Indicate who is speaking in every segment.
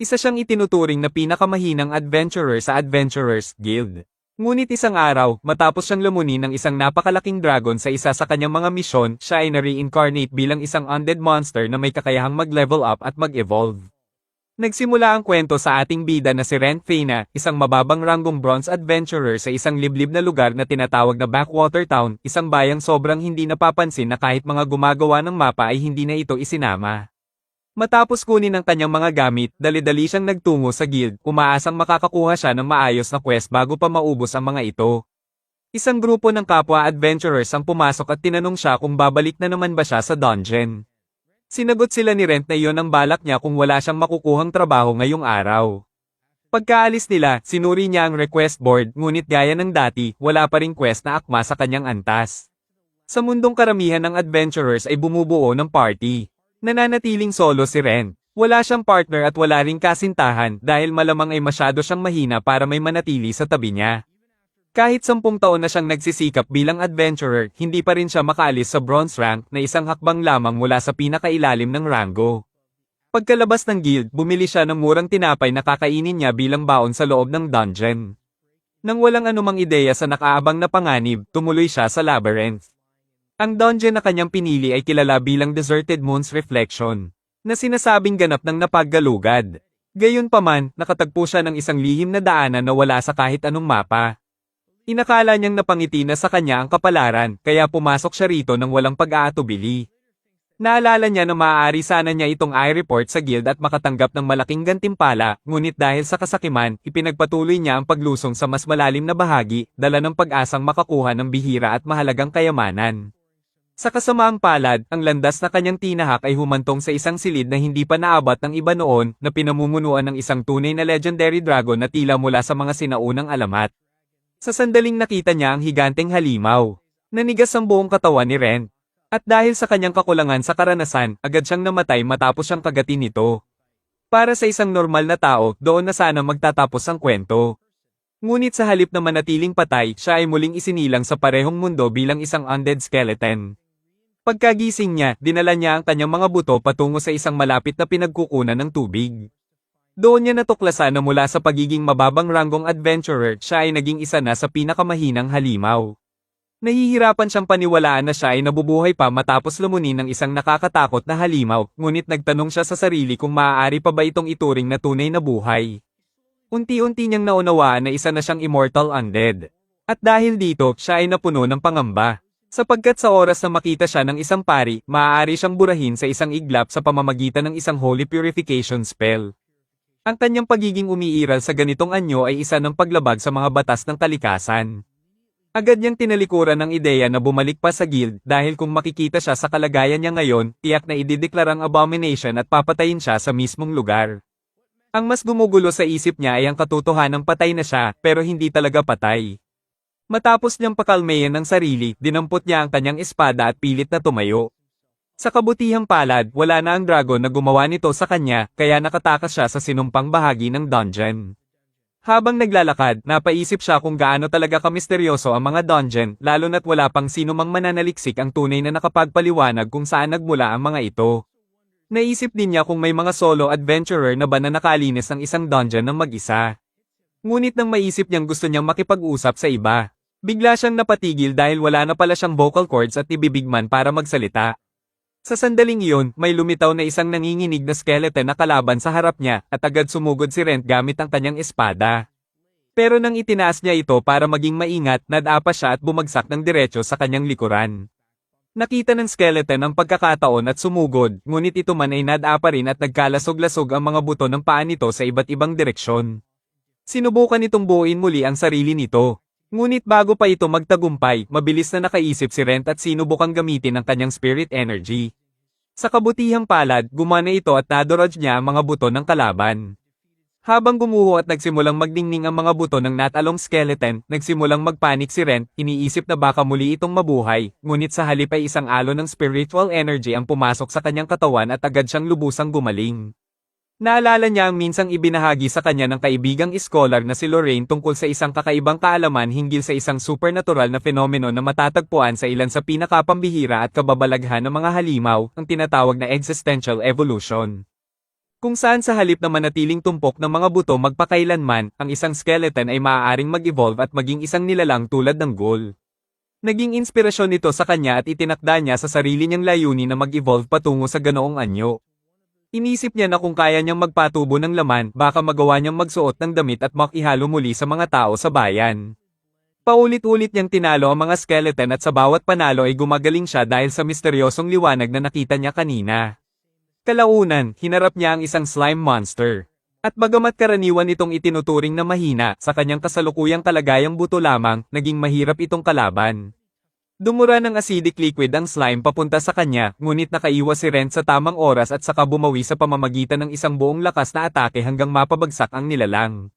Speaker 1: Isa siyang itinuturing na pinakamahinang adventurer sa Adventurers Guild. Ngunit isang araw, matapos siyang lamunin ng isang napakalaking dragon sa isa sa kanyang mga misyon, siya ay na-reincarnate bilang isang undead monster na may kakayahang mag-level up at mag-evolve. Nagsimula ang kwento sa ating bida na si Rent Fena, isang mababang ranggong bronze adventurer sa isang liblib na lugar na tinatawag na Backwater Town, isang bayang sobrang hindi napapansin na kahit mga gumagawa ng mapa ay hindi na ito isinama. Matapos kunin ang kanyang mga gamit, dali-dali siyang nagtungo sa guild, umaasang makakakuha siya ng maayos na quest bago pa maubos ang mga ito. Isang grupo ng kapwa adventurers ang pumasok at tinanong siya kung babalik na naman ba siya sa dungeon. Sinagot sila ni Rent na iyon ang balak niya kung wala siyang makukuhang trabaho ngayong araw. Pagkaalis nila, sinuri niya ang request board, ngunit gaya ng dati, wala pa ring quest na akma sa kanyang antas. Sa mundong karamihan ng adventurers ay bumubuo ng party. Nananatiling solo si Rent. Wala siyang partner at wala ring kasintahan dahil malamang ay masyado siyang mahina para may manatili sa tabi niya. Kahit 10 taon na siyang nagsisikap bilang adventurer, hindi pa rin siya makaalis sa bronze rank na isang hakbang lamang mula sa pinakailalim ng rango. Pagkalabas ng guild, bumili siya ng murang tinapay na kakainin niya bilang baon sa loob ng dungeon. Nang walang anumang ideya sa nakaabang na panganib, tumuloy siya sa labyrinth. Ang dungeon na kanyang pinili ay kilala bilang Deserted Moon's Reflection, na sinasabing ganap ng napaggalugad. Gayunpaman, nakatagpo siya ng isang lihim na daanan na wala sa kahit anong mapa. Inakala niyang napangiti na sa kanya ang kapalaran, kaya pumasok siya rito nang walang pag-aatubili. Naalala niya na maaari sana niya itong i-report sa guild at makatanggap ng malaking gantimpala, ngunit dahil sa kasakiman, ipinagpatuloy niya ang paglusong sa mas malalim na bahagi, dala ng pag-asang makakuha ng bihira at mahalagang kayamanan. Sa kasamaang palad, ang landas na kanyang tinahak ay humantong sa isang silid na hindi pa naabot ng iba noon, na pinamumunuan ng isang tunay na legendary dragon na tila mula sa mga sinaunang alamat. Sa sandaling nakita niya ang higanteng halimaw. Nanigas ang buong katawan ni Rent. At dahil sa kanyang kakulangan sa karanasan, agad siyang namatay matapos siyang kagatin nito. Para sa isang normal na tao, doon na sana magtatapos ang kwento. Ngunit sa halip na manatiling patay, siya ay muling isinilang sa parehong mundo bilang isang undead skeleton. Pagkagising niya, dinala niya ang kanyang mga buto patungo sa isang malapit na pinagkukunan ng tubig. Doon niya natuklasan na mula sa pagiging mababang ranggong adventurer, siya ay naging isa na sa pinakamahinang halimaw. Nahihirapan siyang paniwalaan na siya ay nabubuhay pa matapos lumunin ng isang nakakatakot na halimaw, ngunit nagtanong siya sa sarili kung maaari pa ba itong ituring na tunay na buhay. Unti-unti niyang naunawaan na isa na siyang immortal undead. At dahil dito, siya ay napuno ng pangamba. Sapagkat sa oras na makita siya ng isang pari, maaari siyang burahin sa isang iglap sa pamamagitan ng isang holy purification spell. Ang kanyang pagiging umiiral sa ganitong anyo ay isa ng paglabag sa mga batas ng kalikasan. Agad niyang tinalikuran ang ideya na bumalik pa sa guild dahil kung makikita siya sa kalagayan niya ngayon, tiyak na idideklarang abomination at papatayin siya sa mismong lugar. Ang mas gumugulo sa isip niya ay ang katotohanang patay na siya, pero hindi talaga patay. Matapos niyang pakalmayan ng sarili, dinampot niya ang kanyang espada at pilit na tumayo. Sa kabutihang palad, wala na ang dragon na gumawa nito sa kanya, kaya nakatakas siya sa sinumpang bahagi ng dungeon. Habang naglalakad, napaisip siya kung gaano talaga kamisteryoso ang mga dungeon, lalo na't wala pang sino mang mananaliksik ang tunay na nakapagpaliwanag kung saan nagmula ang mga ito. Naisip din niya kung may mga solo adventurer na ba na nakalinis ng isang dungeon ng mag-isa. Ngunit nang maisip niyang gusto niyang makipag-usap sa iba, bigla siyang napatigil dahil wala na pala siyang vocal cords at ibibigman para magsalita. Sa sandaling iyon, may lumitaw na isang nanginginig na skeleton na kalaban sa harap niya, at agad sumugod si Rent gamit ang kanyang espada. Pero nang itinaas niya ito para maging maingat, nadapa siya at bumagsak ng diretso sa kanyang likuran. Nakita ng skeleton ang pagkakataon at sumugod, ngunit ito man ay nadapa rin at nagkalasog-lasog ang mga buto ng paa nito sa iba't ibang direksyon. Sinubukan itong buuin muli ang sarili nito. Ngunit bago pa ito magtagumpay, mabilis na nakaisip si Rent at sinubukang gamitin ang kanyang spirit energy. Sa kabutihang palad, gumana ito at nadodge niya ang mga buto ng kalaban. Habang gumuho at nagsimulang magdingning ang mga buto ng natalong skeleton, nagsimulang magpanik si Rent, iniisip na baka muli itong mabuhay, ngunit sa halip ay isang alon ng spiritual energy ang pumasok sa kanyang katawan at agad siyang lubusang gumaling. Naalala niya ang minsang ibinahagi sa kanya ng kaibigang scholar na si Lorraine tungkol sa isang kakaibang kaalaman hinggil sa isang supernatural na fenomeno na matatagpuan sa ilan sa pinakapambihira at kababalaghan ng mga halimaw, ang tinatawag na existential evolution. Kung saan sa halip na manatiling tumpok ng mga buto magpakailanman, ang isang skeleton ay maaaring mag-evolve at maging isang nilalang tulad ng ghoul. Naging inspirasyon nito sa kanya at itinakda niya sa sarili niyang layunin na mag-evolve patungo sa ganoong anyo. Inisip niya na kung kaya niyang magpatubo ng laman, baka magawa niyang magsuot ng damit at makihalo muli sa mga tao sa bayan. Paulit-ulit niyang tinalo ang mga skeleton at sa bawat panalo ay gumagaling siya dahil sa misteryosong liwanag na nakita niya kanina. Kalaunan, hinarap niya ang isang slime monster. At bagamat karaniwan itong itinuturing na mahina, sa kanyang kasalukuyang kalagayang buto lamang, naging mahirap itong kalaban. Dumura ng acidic liquid ang slime papunta sa kanya, ngunit nakaiwas si Ren sa tamang oras at saka bumawi sa pamamagitan ng isang buong lakas na atake hanggang mapabagsak ang nilalang.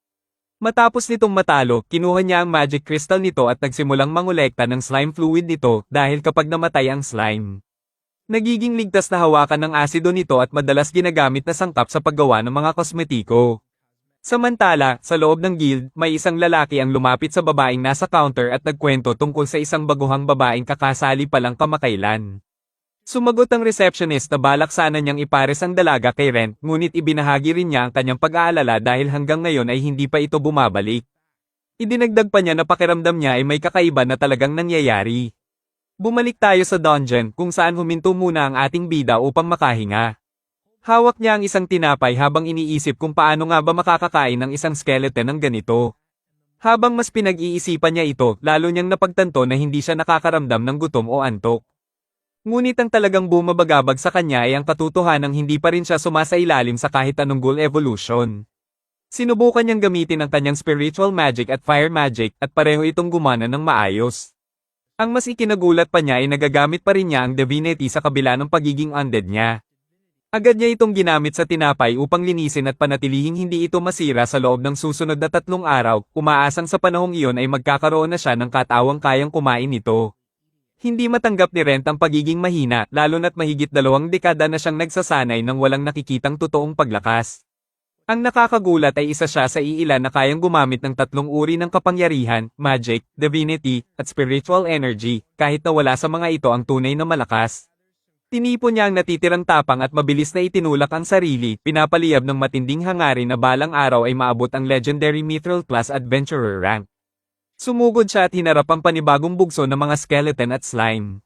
Speaker 1: Matapos nitong matalo, kinuha niya ang magic crystal nito at nagsimulang mangolekta ng slime fluid nito dahil kapag namatay ang slime, nagiging ligtas na hawakan ng asido nito at madalas ginagamit na sangkap sa paggawa ng mga kosmetiko. Samantala, sa loob ng guild, may isang lalaki ang lumapit sa babaeng nasa counter at nagkwento tungkol sa isang baguhang babaeng kakasali palang kamakailan. Sumagot ang receptionist na balak sana niyang ipares ang dalaga kay Ren, ngunit ibinahagi rin niya ang kanyang pag-aalala dahil hanggang ngayon ay hindi pa ito bumabalik. Idinagdag pa niya na pakiramdam niya ay may kakaiba na talagang nangyayari. Bumalik tayo sa dungeon kung saan huminto muna ang ating bida upang makahinga. Hawak niya ang isang tinapay habang iniisip kung paano nga ba makakakain ng isang skeleton ng ganito. Habang mas pinag-iisipan niya ito, lalo niyang napagtanto na hindi siya nakakaramdam ng gutom o antok. Ngunit ang talagang bumabagabag sa kanya ay ang katotohanang hindi pa rin siya sumasailalim sa kahit anong ghoul evolution. Sinubukan niyang gamitin ang kanyang spiritual magic at fire magic at pareho itong gumana ng maayos. Ang mas ikinagulat pa niya ay nagagamit pa rin niya ang divinity sa kabila ng pagiging undead niya. Agad niya itong ginamit sa tinapay upang linisin at panatilihing hindi ito masira sa loob ng susunod na 3 araw, umaasang sa panahong iyon ay magkakaroon na siya ng katawang kayang kumain nito. Hindi matanggap ni Ren ang pagiging mahina, lalo na't mahigit 2 dekada na siyang nagsasanay ng walang nakikitang totoong paglakas. Ang nakakagulat ay isa siya sa iilan na kayang gumamit ng 3 uri ng kapangyarihan, magic, divinity, at spiritual energy, kahit na wala sa mga ito ang tunay na malakas. Tinipon niya ang natitirang tapang at mabilis na itinulak ang sarili, pinapaliyab ng matinding hangarin na balang araw ay maabot ang legendary Mithril Plus Adventurer rank. Sumugod siya at hinarap ang panibagong bugso ng mga skeleton at slime.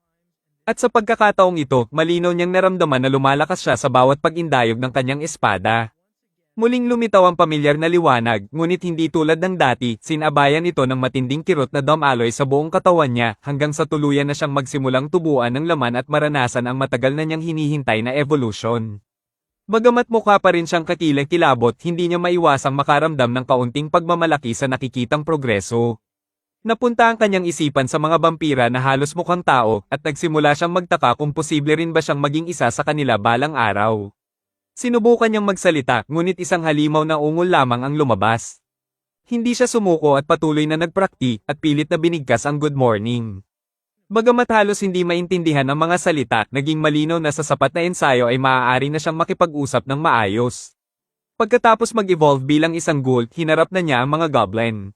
Speaker 1: At sa pagkakataong ito, malinaw niyang naramdaman na lumalakas siya sa bawat pag-indayog ng kanyang espada. Muling lumitaw ang pamilyar na liwanag, ngunit hindi tulad ng dati, sinabayan ito ng matinding kirot na damaloy sa buong katawan niya, hanggang sa tuluyan na siyang magsimulang tubuan ng laman at maranasan ang matagal na niyang hinihintay na evolution. Bagamat mukha pa rin siyang kakilakilabot, hindi niya maiwasang makaramdam ng kaunting pagmamalaki sa nakikitang progreso. Napunta ang kanyang isipan sa mga vampira na halos mukhang tao, at nagsimula siyang magtaka kung posible rin ba siyang maging isa sa kanila balang araw. Sinubukan niyang magsalita, ngunit isang halimaw na ungol lamang ang lumabas. Hindi siya sumuko at patuloy na nagprakti, at pilit na binigkas ang good morning. Bagamat halos hindi maintindihan ang mga salita, naging malinaw na sa sapat na ensayo ay maaari na siyang makipag-usap ng maayos. Pagkatapos mag-evolve bilang isang ghoul, hinarap na niya ang mga goblin.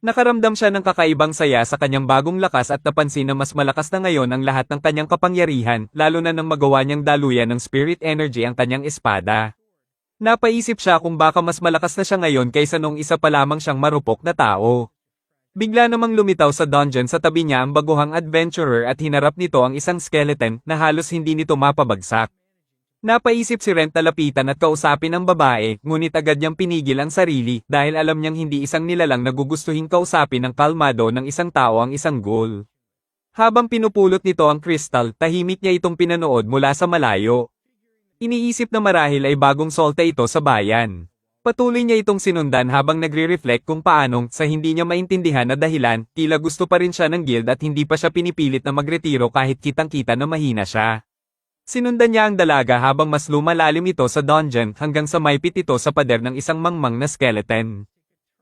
Speaker 1: Nakaramdam siya ng kakaibang saya sa kanyang bagong lakas at napansin na mas malakas na ngayon ang lahat ng kanyang kapangyarihan, lalo na nang magawa niyang daluyan ng spirit energy ang kanyang espada. Napaisip siya kung baka mas malakas na siya ngayon kaysa nung isa pa lamang siyang marupok na tao. Bigla namang lumitaw sa dungeon sa tabi niya ang baguhang adventurer at hinarap nito ang isang skeleton na halos hindi nito mapabagsak. Napaisip si Ren na lapitan at kausapin ang babae, ngunit agad niyang pinigil ang sarili dahil alam niyang hindi isang nilalang nagugustuhin kausapin ng kalmado ng isang tao ang isang ghoul. Habang pinupulot nito ang kristal, tahimik niya itong pinanood mula sa malayo. Iniisip na marahil ay bagong solta ito sa bayan. Patuloy niya itong sinundan habang nagre-reflect kung paanong, sa hindi niya maintindihan na dahilan, tila gusto pa rin siya ng guild at hindi pa siya pinipilit na magretiro kahit kitang-kita na mahina siya. Sinundan niya ang dalaga habang mas lumalalim ito sa dungeon hanggang sa maipit ito sa pader ng isang mangmang na skeleton.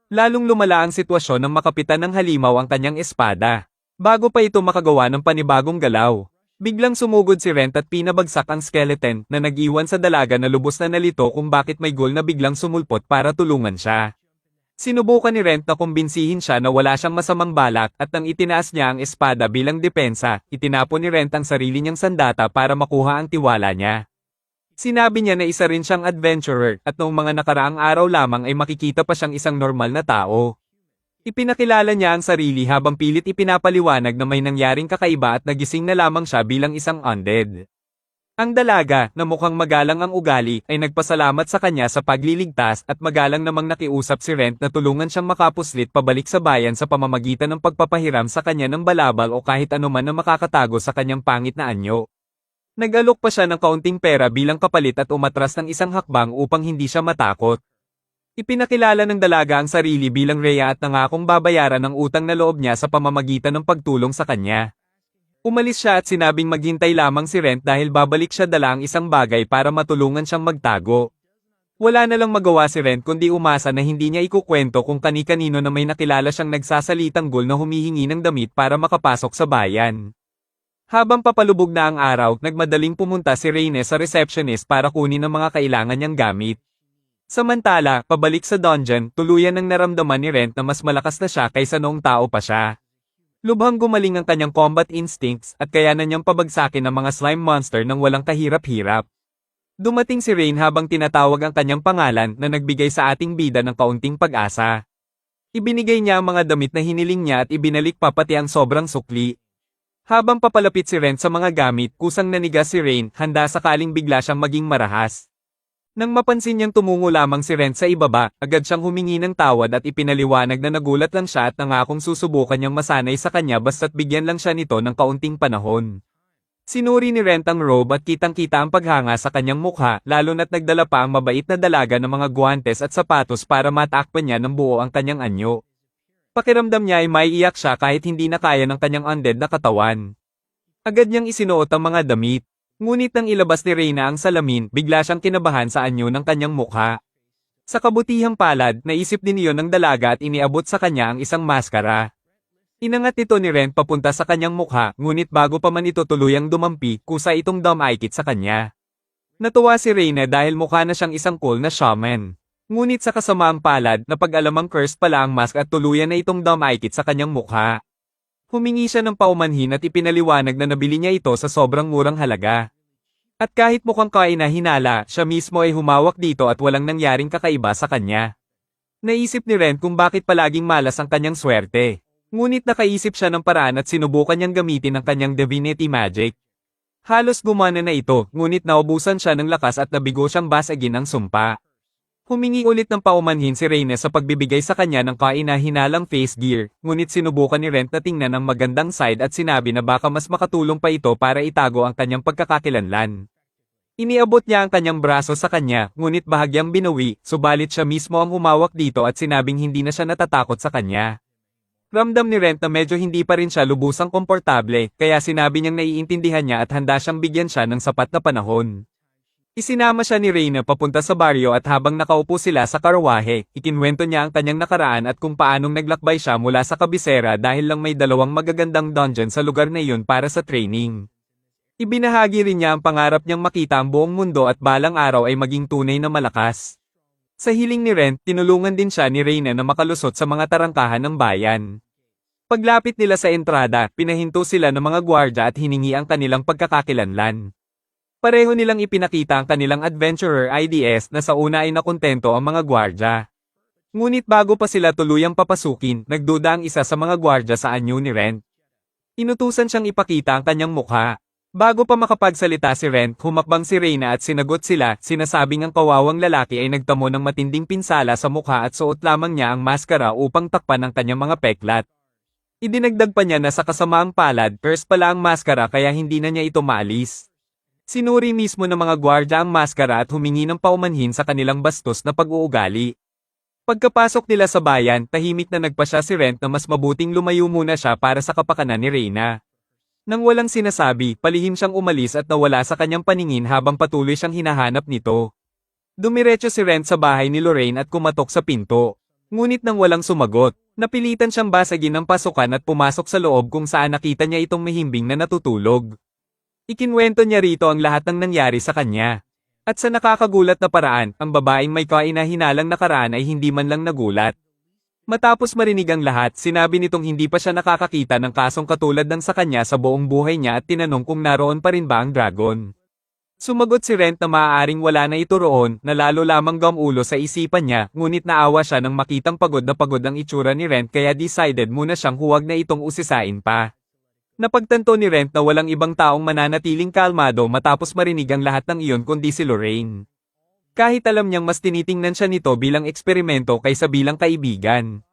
Speaker 1: Lalong lumala ang sitwasyon nang makapitan ng halimaw ang kanyang espada. Bago pa ito makagawa ng panibagong galaw, biglang sumugod si Ren at pinabagsak ang skeleton na nag-iwan sa dalaga na lubos na nalito kung bakit may ghoul na biglang sumulpot para tulungan siya. Sinubukan ni Ren na kumbinsihin siya na wala siyang masamang balak at nang itinaas niya ang espada bilang depensa, itinapon ni Ren ang sarili niyang sandata para makuha ang tiwala niya. Sinabi niya na isa rin siyang adventurer at noong mga nakaraang araw lamang ay makikita pa siyang isang normal na tao. Ipinakilala niya ang sarili habang pilit ipinapaliwanag na may nangyaring kakaiba at nagising na lamang siya bilang isang undead. Ang dalaga, na mukhang magalang ang ugali, ay nagpasalamat sa kanya sa pagliligtas at magalang namang nakiusap si Rent na tulungan siyang makapuslit pabalik sa bayan sa pamamagitan ng pagpapahiram sa kanya ng balabal o kahit anuman na makakatago sa kanyang pangit na anyo. Nag-alok pa siya ng kaunting pera bilang kapalit at umatras ng isang hakbang upang hindi siya matakot. Ipinakilala ng dalaga ang sarili bilang Rhea at nangakong babayaran ang utang na loob niya sa pamamagitan ng pagtulong sa kanya. Umalis siya at sinabing maghintay lamang si Rent dahil babalik siya dala ang isang bagay para matulungan siyang magtago. Wala na lang magawa si Rent kundi umasa na hindi niya ikukwento kung kani-kanino na may nakilala siyang nagsasalitang ghoul na humihingi ng damit para makapasok sa bayan. Habang papalubog na ang araw, nagmadaling pumunta si Reyne sa receptionist para kunin ang mga kailangan niyang gamit. Samantala, pabalik sa dungeon, tuluyan nang naramdaman ni Rent na mas malakas na siya kaysa noong tao pa siya. Lubhang gumaling ang kanyang combat instincts at kayanan niyang pabagsakin ang mga slime monster nang walang kahirap-hirap. Dumating si Rain habang tinatawag ang kanyang pangalan na nagbigay sa ating bida ng kaunting pag-asa. Ibinigay niya ang mga damit na hiniling niya at ibinalik pa pati ang sobrang sukli. Habang papalapit si Rent sa mga gamit, kusang nanigas si Rain, handa sakaling bigla siyang maging marahas. Nang mapansin niyang tumungo lamang si Rent sa ibaba, agad siyang humingi ng tawad at ipinaliwanag na nagulat lang siya at nangakong susubukan niyang masanay sa kanya basta't bigyan lang siya nito ng kaunting panahon. Sinuri ni Rent ang robe at kitang-kita ang paghanga sa kanyang mukha, lalo na't nagdala pa ang mabait na dalaga ng mga guwantes at sapatos para matakpan niya ng buo ang kanyang anyo. Pakiramdam niya ay maiiyak siya kahit hindi na kaya ng kanyang undead na katawan. Agad niyang isinuot ang mga damit. Ngunit nang ilabas ni Reyna ang salamin, bigla siyang kinabahan sa anyo ng kanyang mukha. Sa kabutihang palad, naisip din iyon ng dalaga at iniabot sa kanya ang isang maskara. Inangat ito ni Rent papunta sa kanyang mukha, ngunit bago pa man ito tuluyang dumampi, kusa itong dumikit sa kanya. Natuwa si Reyna dahil mukha na siyang isang cool na shaman. Ngunit sa kasamaang palad, napag-alamang cursed pala ang mask at tuluyan na itong dumikit sa kanyang mukha. Humingi siya ng paumanhin at ipinaliwanag na nabili niya ito sa sobrang murang halaga. At kahit mukhang kainahinala, siya mismo ay humawak dito at walang nangyaring kakaiba sa kanya. Naisip ni Rent kung bakit palaging malas ang kanyang swerte. Ngunit nakaisip siya ng paraan at sinubukan niyang gamitin ang kanyang divinity magic. Halos gumana na ito, ngunit naubusan siya ng lakas at nabigo siyang basagin ang sumpa. Humingi ulit ng paumanhin si Reyna sa pagbibigay sa kanya ng kaina-hinalang face gear, ngunit sinubukan ni Rent na tingnan ang magandang side at sinabi na baka mas makatulong pa ito para itago ang kanyang pagkakakilanlan. Iniabot niya ang kanyang braso sa kanya, ngunit bahagyang binawi, subalit siya mismo ang humawak dito at sinabing hindi na siya natatakot sa kanya. Ramdam ni Rent na medyo hindi pa rin siya lubusang komportable, kaya sinabi niyang naiintindihan niya at handa siyang bigyan siya ng sapat na panahon. Isinama siya ni Reyna papunta sa baryo at habang nakaupo sila sa karwahe, ikinwento niya ang kanyang nakaraan at kung paanong naglakbay siya mula sa kabisera dahil lang may dalawang magagandang dungeon sa lugar na iyon para sa training. Ibinahagi rin niya ang pangarap niyang makita ang buong mundo at balang araw ay maging tunay na malakas. Sa hiling ni Rent, tinulungan din siya ni Reyna na makalusot sa mga tarangkahan ng bayan. Paglapit nila sa entrada, pinahinto sila ng mga gwardya at hiningi ang kanilang pagkakakilanlan. Pareho nilang ipinakita ang kanilang adventurer IDs na sa una ay nakontento ang mga gwardya. Ngunit bago pa sila tuluyang papasukin, nagduda ang isa sa mga gwardya sa anyo ni Rent. Inutusan siyang ipakita ang kanyang mukha. Bago pa makapagsalita si Rent, humakbang si Reyna at sinagot sila, sinasabing ang kawawang lalaki ay nagtamo ng matinding pinsala sa mukha at suot lamang niya ang maskara upang takpan ang kanyang mga peklat. Idinagdag pa niya na sa kasamaang palad, cursed pala ang maskara kaya hindi na niya ito maalis. Sinuri mismo ng mga gwardya ang maskara at humingi ng paumanhin sa kanilang bastos na pag-uugali. Pagkapasok nila sa bayan, tahimik na nagpasya si Rent na mas mabuting lumayo muna siya para sa kapakanan ni Reyna. Nang walang sinasabi, palihim siyang umalis at nawala sa kanyang paningin habang patuloy siyang hinahanap nito. Dumiretso si Rent sa bahay ni Lorraine at kumatok sa pinto. Ngunit nang walang sumagot, napilitan siyang basagin ng pasukan at pumasok sa loob kung saan nakita niya itong mahimbing na natutulog. Ikinwento niya rito ang lahat ng nangyari sa kanya. At sa nakakagulat na paraan, ang babaeng may kaina-hinalang nakaraan ay hindi man lang nagulat. Matapos marinig ang lahat, sinabi nitong hindi pa siya nakakakita ng kasong katulad ng sa kanya sa buong buhay niya at tinanong kung naroon pa rin ba ang dragon. Sumagot si Rent na maaaring wala na ito roon, na lalo lamang gamulo sa isipan niya, ngunit naawa siya nang makitang pagod na pagod ang itsura ni Rent kaya decided muna siyang huwag na itong usisain pa. Napagtanto ni Rent na walang ibang taong mananatiling kalmado matapos marinig ang lahat ng iyon kundi si Lorraine. Kahit alam niyang mas tinitingnan siya nito bilang eksperimento kaysa bilang kaibigan.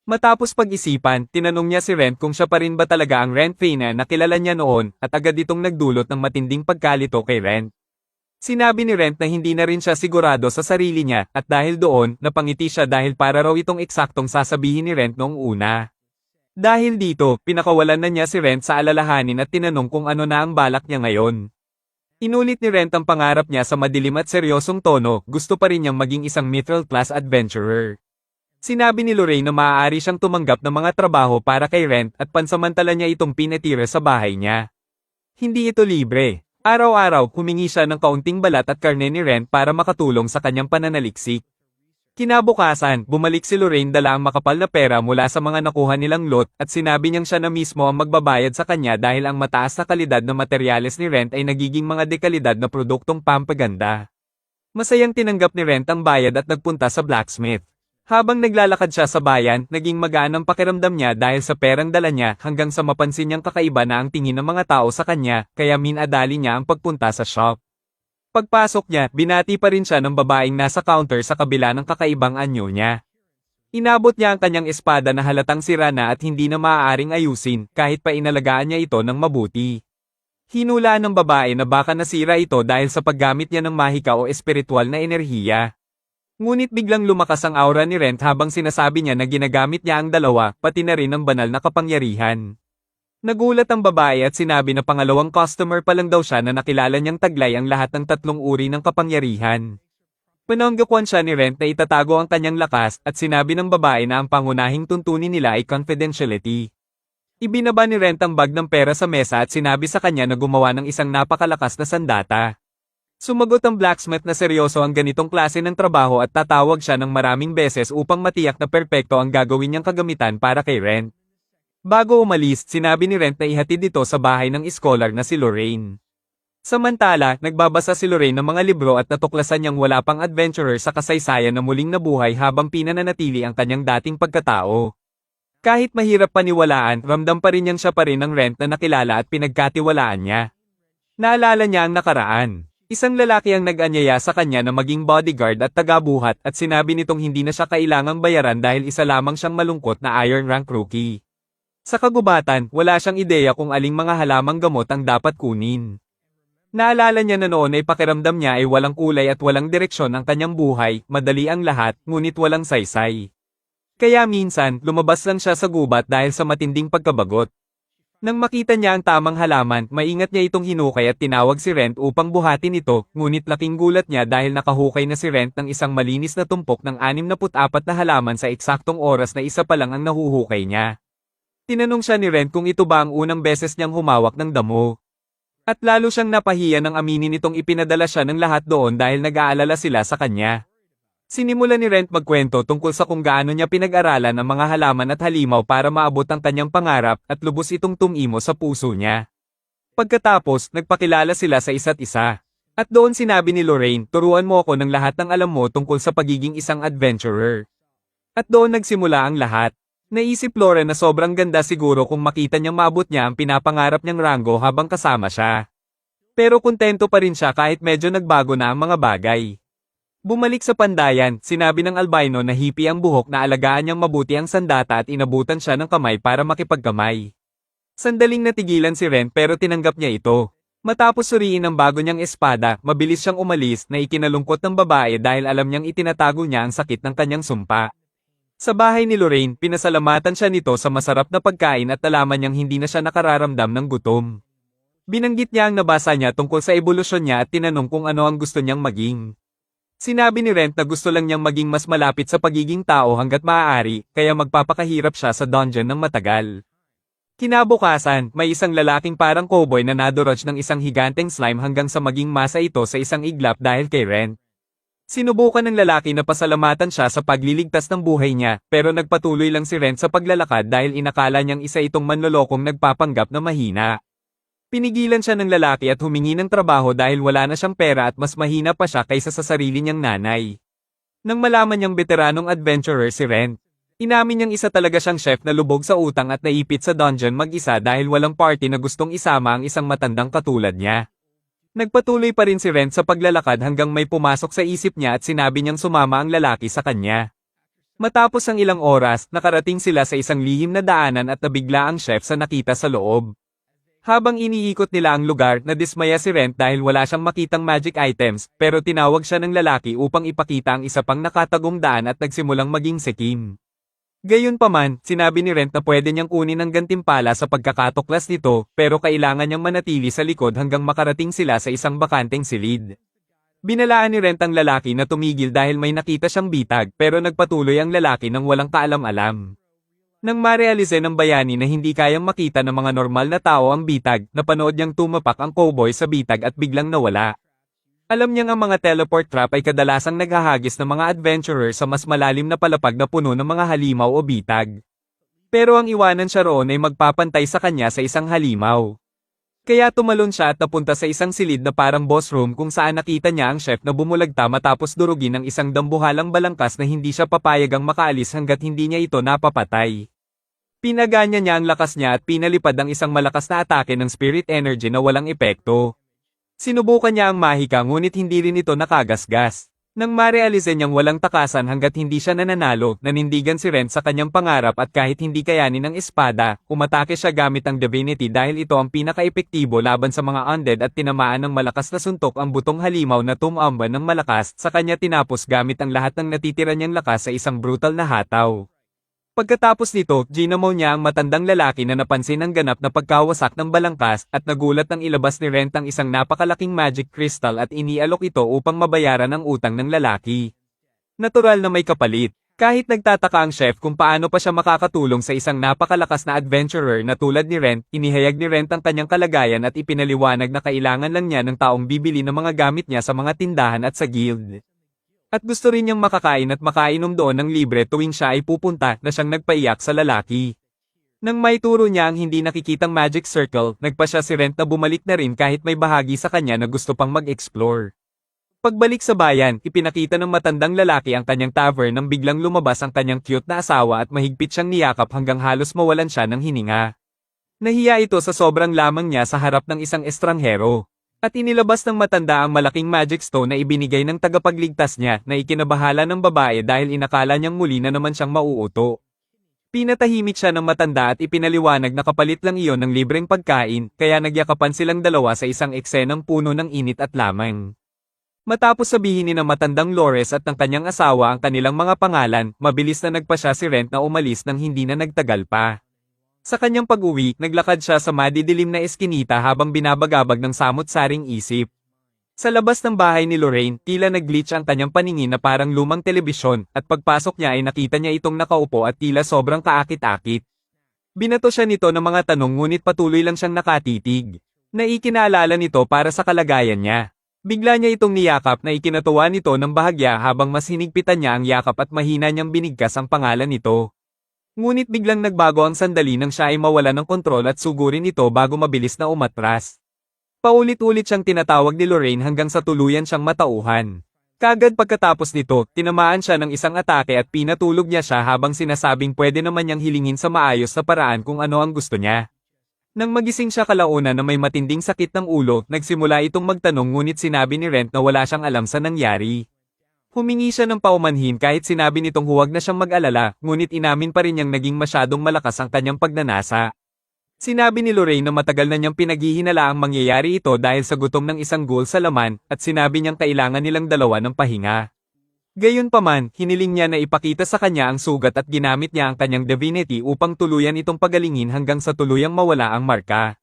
Speaker 1: Matapos pag-isipan, tinanong niya si Rent kung siya pa rin ba talaga ang Rent Fena na kilala niya noon, at agad itong nagdulot ng matinding pagkalito kay Rent. Sinabi ni Rent na hindi na rin siya sigurado sa sarili niya, at dahil doon, napangiti siya dahil para raw itong eksaktong sasabihin ni Rent noong una. Dahil dito, pinakawalan na niya si Rent sa alalahanin at tinanong kung ano na ang balak niya ngayon. Inulit ni Rent ang pangarap niya sa madilim at seryosong tono, gusto pa rin niyang maging isang middle-class adventurer. Sinabi ni Lorraine na maaari siyang tumanggap ng mga trabaho para kay Rent at pansamantala niya itong pinatira sa bahay niya. Hindi ito libre. Araw-araw, humingi siya ng kaunting balat at karne ni Rent para makatulong sa kanyang pananaliksik. Kinabukasan, bumalik si Lorraine dala ang makapal na pera mula sa mga nakuha nilang lot at sinabi niyang siya na mismo ang magbabayad sa kanya dahil ang mataas na kalidad na materyales ni Rent ay nagiging mga dekalidad na produktong pampaganda. Masayang tinanggap ni Rent ang bayad at nagpunta sa blacksmith. Habang naglalakad siya sa bayan, naging magaan ang pakiramdam niya dahil sa perang dala niya hanggang sa mapansin niyang kakaiba na ang tingin ng mga tao sa kanya, kaya minadali niya ang pagpunta sa shop. Pagpasok niya, binati pa rin siya ng babaeng nasa counter sa kabila ng kakaibang anyo niya. Inabot niya ang kanyang espada na halatang sira na at hindi na maaaring ayusin, kahit pa inalagaan niya ito ng mabuti. Hinula ng babae na baka nasira ito dahil sa paggamit niya ng mahika o espiritual na enerhiya. Ngunit biglang lumakas ang aura ni Rent habang sinasabi niya na ginagamit niya ang dalawa, pati na rin ang banal na kapangyarihan. Nagulat ang babae at sinabi na pangalawang customer pa lang daw siya na nakilala niyang taglay ang lahat ng tatlong uri ng kapangyarihan. Pinanggakwan siya ni Rent na itatago ang kanyang lakas at sinabi ng babae na ang pangunahing tuntunin nila ay confidentiality. Ibinaba ni Rent ang bag ng pera sa mesa at sinabi sa kanya na gumawa ng isang napakalakas na sandata. Sumagot ang blacksmith na seryoso ang ganitong klase ng trabaho at tatawag siya ng maraming beses upang matiyak na perpekto ang gagawin niyang kagamitan para kay Rent. Bago umalis, sinabi ni Rent na ihatid ito sa bahay ng scholar na si Lorraine. Samantala, nagbabasa si Lorraine ng mga libro at natuklasan niyang wala pang adventurer sa kasaysayan na muling nabuhay habang pinananatili ang kanyang dating pagkatao. Kahit mahirap paniwalaan, ramdam pa rin niyang siya pa rin ang Rent na nakilala at pinagkatiwalaan niya. Naalala niya ang nakaraan. Isang lalaki ang nag-anyaya sa kanya na maging bodyguard at tagabuhat at sinabi nitong hindi na siya kailangang bayaran dahil isa lamang siyang malungkot na Iron Rank rookie. Sa kagubatan, wala siyang ideya kung aling mga halamang gamot ang dapat kunin. Naalala niya na noon ay pakiramdam niya ay walang kulay at walang direksyon ang kanyang buhay, madali ang lahat, ngunit walang saysay. Kaya minsan, lumabas lang siya sa gubat dahil sa matinding pagkabagot. Nang makita niya ang tamang halaman, maingat niya itong hinukay at tinawag si Rent upang buhatin ito, ngunit laking gulat niya dahil nakahukay na si Rent ng isang malinis na tumpok ng 64 na halaman sa eksaktong oras na isa pa lang ang nahuhukay niya. Tinanong siya ni Rent kung ito ba ang unang beses niyang humawak ng damo. At lalo siyang napahiya nang aminin itong ipinadala siya ng lahat doon dahil nag-aalala sila sa kanya. Sinimula ni Rent magkwento tungkol sa kung gaano niya pinag-aralan ang mga halaman at halimaw para maabot ang kanyang pangarap at lubos itong tumimo sa puso niya. Pagkatapos, nagpakilala sila sa isa't isa. At doon sinabi ni Lorraine, turuan mo ako ng lahat ng alam mo tungkol sa pagiging isang adventurer. At doon nagsimula ang lahat. Naisip Lauren na sobrang ganda siguro kung makita niyang maabot niya ang pinapangarap niyang ranggo habang kasama siya. Pero kontento pa rin siya kahit medyo nagbago na ang mga bagay. Bumalik sa pandayan, sinabi ng albino na hippie ang buhok na alagaan niyang mabuti ang sandata at inabutan siya ng kamay para makipagkamay. Sandaling natigilan si Rent pero tinanggap niya ito. Matapos suriin ang bago niyang espada, mabilis siyang umalis na ikinalungkot ng babae dahil alam niyang itinatago niya ang sakit ng kanyang sumpa. Sa bahay ni Lorraine, pinasalamatan siya nito sa masarap na pagkain at nalaman niyang hindi na siya nakararamdam ng gutom. Binanggit niya ang nabasa niya tungkol sa ebolusyon niya at tinanong kung ano ang gusto niyang maging. Sinabi ni Rent na gusto lang niyang maging mas malapit sa pagiging tao hanggat maaari, kaya magpapakahirap siya sa dungeon ng matagal. Kinabukasan, may isang lalaking parang cowboy na nadurog ng isang higanteng slime hanggang sa maging masa ito sa isang iglap dahil kay Rent. Sinubukan ng lalaki na pasalamatan siya sa pagliligtas ng buhay niya, pero nagpatuloy lang si Rent sa paglalakad dahil inakala niyang isa itong manlolokong nagpapanggap na mahina. Pinigilan siya ng lalaki at humingi ng trabaho dahil wala na siyang pera at mas mahina pa siya kaysa sa sarili niyang nanay. Nang malaman niyang veteranong adventurer si Rent, inamin niyang isa talaga siyang chef na lubog sa utang at naipit sa dungeon mag-isa dahil walang party na gustong isama ang isang matandang katulad niya. Nagpatuloy pa rin si Rent sa paglalakad hanggang may pumasok sa isip niya at sinabi niyang sumama ang lalaki sa kanya. Matapos ang ilang oras, nakarating sila sa isang lihim na daanan at nabigla ang chef sa nakita sa loob. Habang iniikot nila ang lugar, nadismaya si Rent dahil wala siyang makitang magic items, pero tinawag siya ng lalaki upang ipakita ang isa pang nakatagong daan at nagsimulang maging sikim. Gayunpaman, sinabi ni Rent na pwede niyang kunin ang gantimpala sa pagkakatuklas nito, pero kailangan niyang manatili sa likod hanggang makarating sila sa isang bakanteng silid. Binalaan ni Rent ang lalaki na tumigil dahil may nakita siyang bitag, pero nagpatuloy ang lalaki nang walang kaalam-alam. Nang marealize ng bayani na hindi kayang makita ng mga normal na tao ang bitag, napanood niyang tumapak ang cowboy sa bitag at biglang nawala. Alam niyang ang mga teleport trap ay kadalasang naghahagis ng mga adventurer sa mas malalim na palapag na puno ng mga halimaw o bitag. Pero ang iwanan siya roon ay magpapantay sa kanya sa isang halimaw. Kaya tumalon siya at napunta sa isang silid na parang boss room kung saan nakita niya ang chef na bumulagta matapos durugin ng isang dambuhalang balangkas na hindi siya papayagang makaalis hanggat hindi niya ito napapatay. Pinaganya niya ang lakas niya at pinalipad ang isang malakas na atake ng spirit energy na walang epekto. Sinubukan niya ang mahika ngunit hindi rin ito nakagasgas. Nang marealize niyang walang takasan hanggat hindi siya nananalo, nanindigan si Rent sa kanyang pangarap at kahit hindi kayanin ng espada, umatake siya gamit ang divinity dahil ito ang pinaka-epektibo laban sa mga undead at tinamaan ng malakas na suntok ang butong halimaw na tumamba ng malakas sa kanya tinapos gamit ang lahat ng natitira niyang lakas sa isang brutal na hataw. Pagkatapos nito, ginamaw niya ang matandang lalaki na napansin ang ganap na pagkawasak ng balangkas at nagulat nang ilabas ni Rent ang isang napakalaking magic crystal at inialok ito upang mabayaran ang utang ng lalaki. Natural na may kapalit. Kahit nagtataka ang chef kung paano pa siya makakatulong sa isang napakalakas na adventurer na tulad ni Rent, inihayag ni Rent ang kanyang kalagayan at ipinaliwanag na kailangan lang niya ng taong bibili ng mga gamit niya sa mga tindahan at sa guild. At gusto rin niyang makakain at makainom doon ng libre tuwing siya ay pupunta na siyang nagpaiyak sa lalaki. Nang maituro niya ang hindi nakikitang magic circle, nagpa siya si Rent na bumalik na rin kahit may bahagi sa kanya na gusto pang mag-explore. Pagbalik sa bayan, ipinakita ng matandang lalaki ang kanyang tavern nang biglang lumabas ang kanyang cute na asawa at mahigpit siyang niyakap hanggang halos mawalan siya ng hininga. Nahiya ito sa sobrang lamang niya sa harap ng isang estranghero. At inilabas ng matanda ang malaking magic stone na ibinigay ng tagapagligtas niya na ikinabahala ng babae dahil inakala niyang muli na naman siyang mauuto. Pinatahimik siya ng matanda at ipinaliwanag na kapalit lang iyon ng libreng pagkain, kaya nagyakapan silang dalawa sa isang eksenang puno ng init at lamang. Matapos sabihin ni na matandang Lores at ng kanyang asawa ang kanilang mga pangalan, mabilis na nagpa siya si Rent na umalis nang hindi na nagtagal pa. Sa kanyang pag-uwi, naglakad siya sa madidilim na eskinita habang binabagabag ng samot-saring isip. Sa labas ng bahay ni Lorraine, tila nag-glitch ang kanyang paningin na parang lumang telebisyon, at pagpasok niya ay nakita niya itong nakaupo at tila sobrang kaakit-akit. Binato siya nito ng mga tanong ngunit patuloy lang siyang nakatitig. Naikinaalala nito para sa kalagayan niya. Bigla niya itong niyakap na ikinatuwa nito ng bahagya habang mas hinigpitan niya ang yakap at mahina niyang binigkas ang pangalan nito. Ngunit biglang nagbago ang sandali nang siya ay mawala ng kontrol at sugurin ito bago mabilis na umatras. Paulit-ulit siyang tinatawag ni Lorraine hanggang sa tuluyan siyang matauhan. Kagad pagkatapos nito, tinamaan siya ng isang atake at pinatulog niya siya habang sinasabing pwede naman niyang hilingin sa maayos na paraan kung ano ang gusto niya. Nang magising siya kalaunan na may matinding sakit ng ulo, nagsimula itong magtanong ngunit sinabi ni Rent na wala siyang alam sa nangyari. Humingi siya ng paumanhin kahit sinabi nitong huwag na siyang mag-alala, ngunit inamin pa rin niyang naging masyadong malakas ang kanyang pagnanasa. Sinabi ni Lorraine na matagal na niyang pinaghihinala ang mangyayari ito dahil sa gutom ng isang ghoul sa laman, at sinabi niyang kailangan nilang dalawa ng pahinga. Gayunpaman, hiniling niya na ipakita sa kanya ang sugat at ginamit niya ang kanyang divinity upang tuluyan itong pagalingin hanggang sa tuluyang mawala ang marka.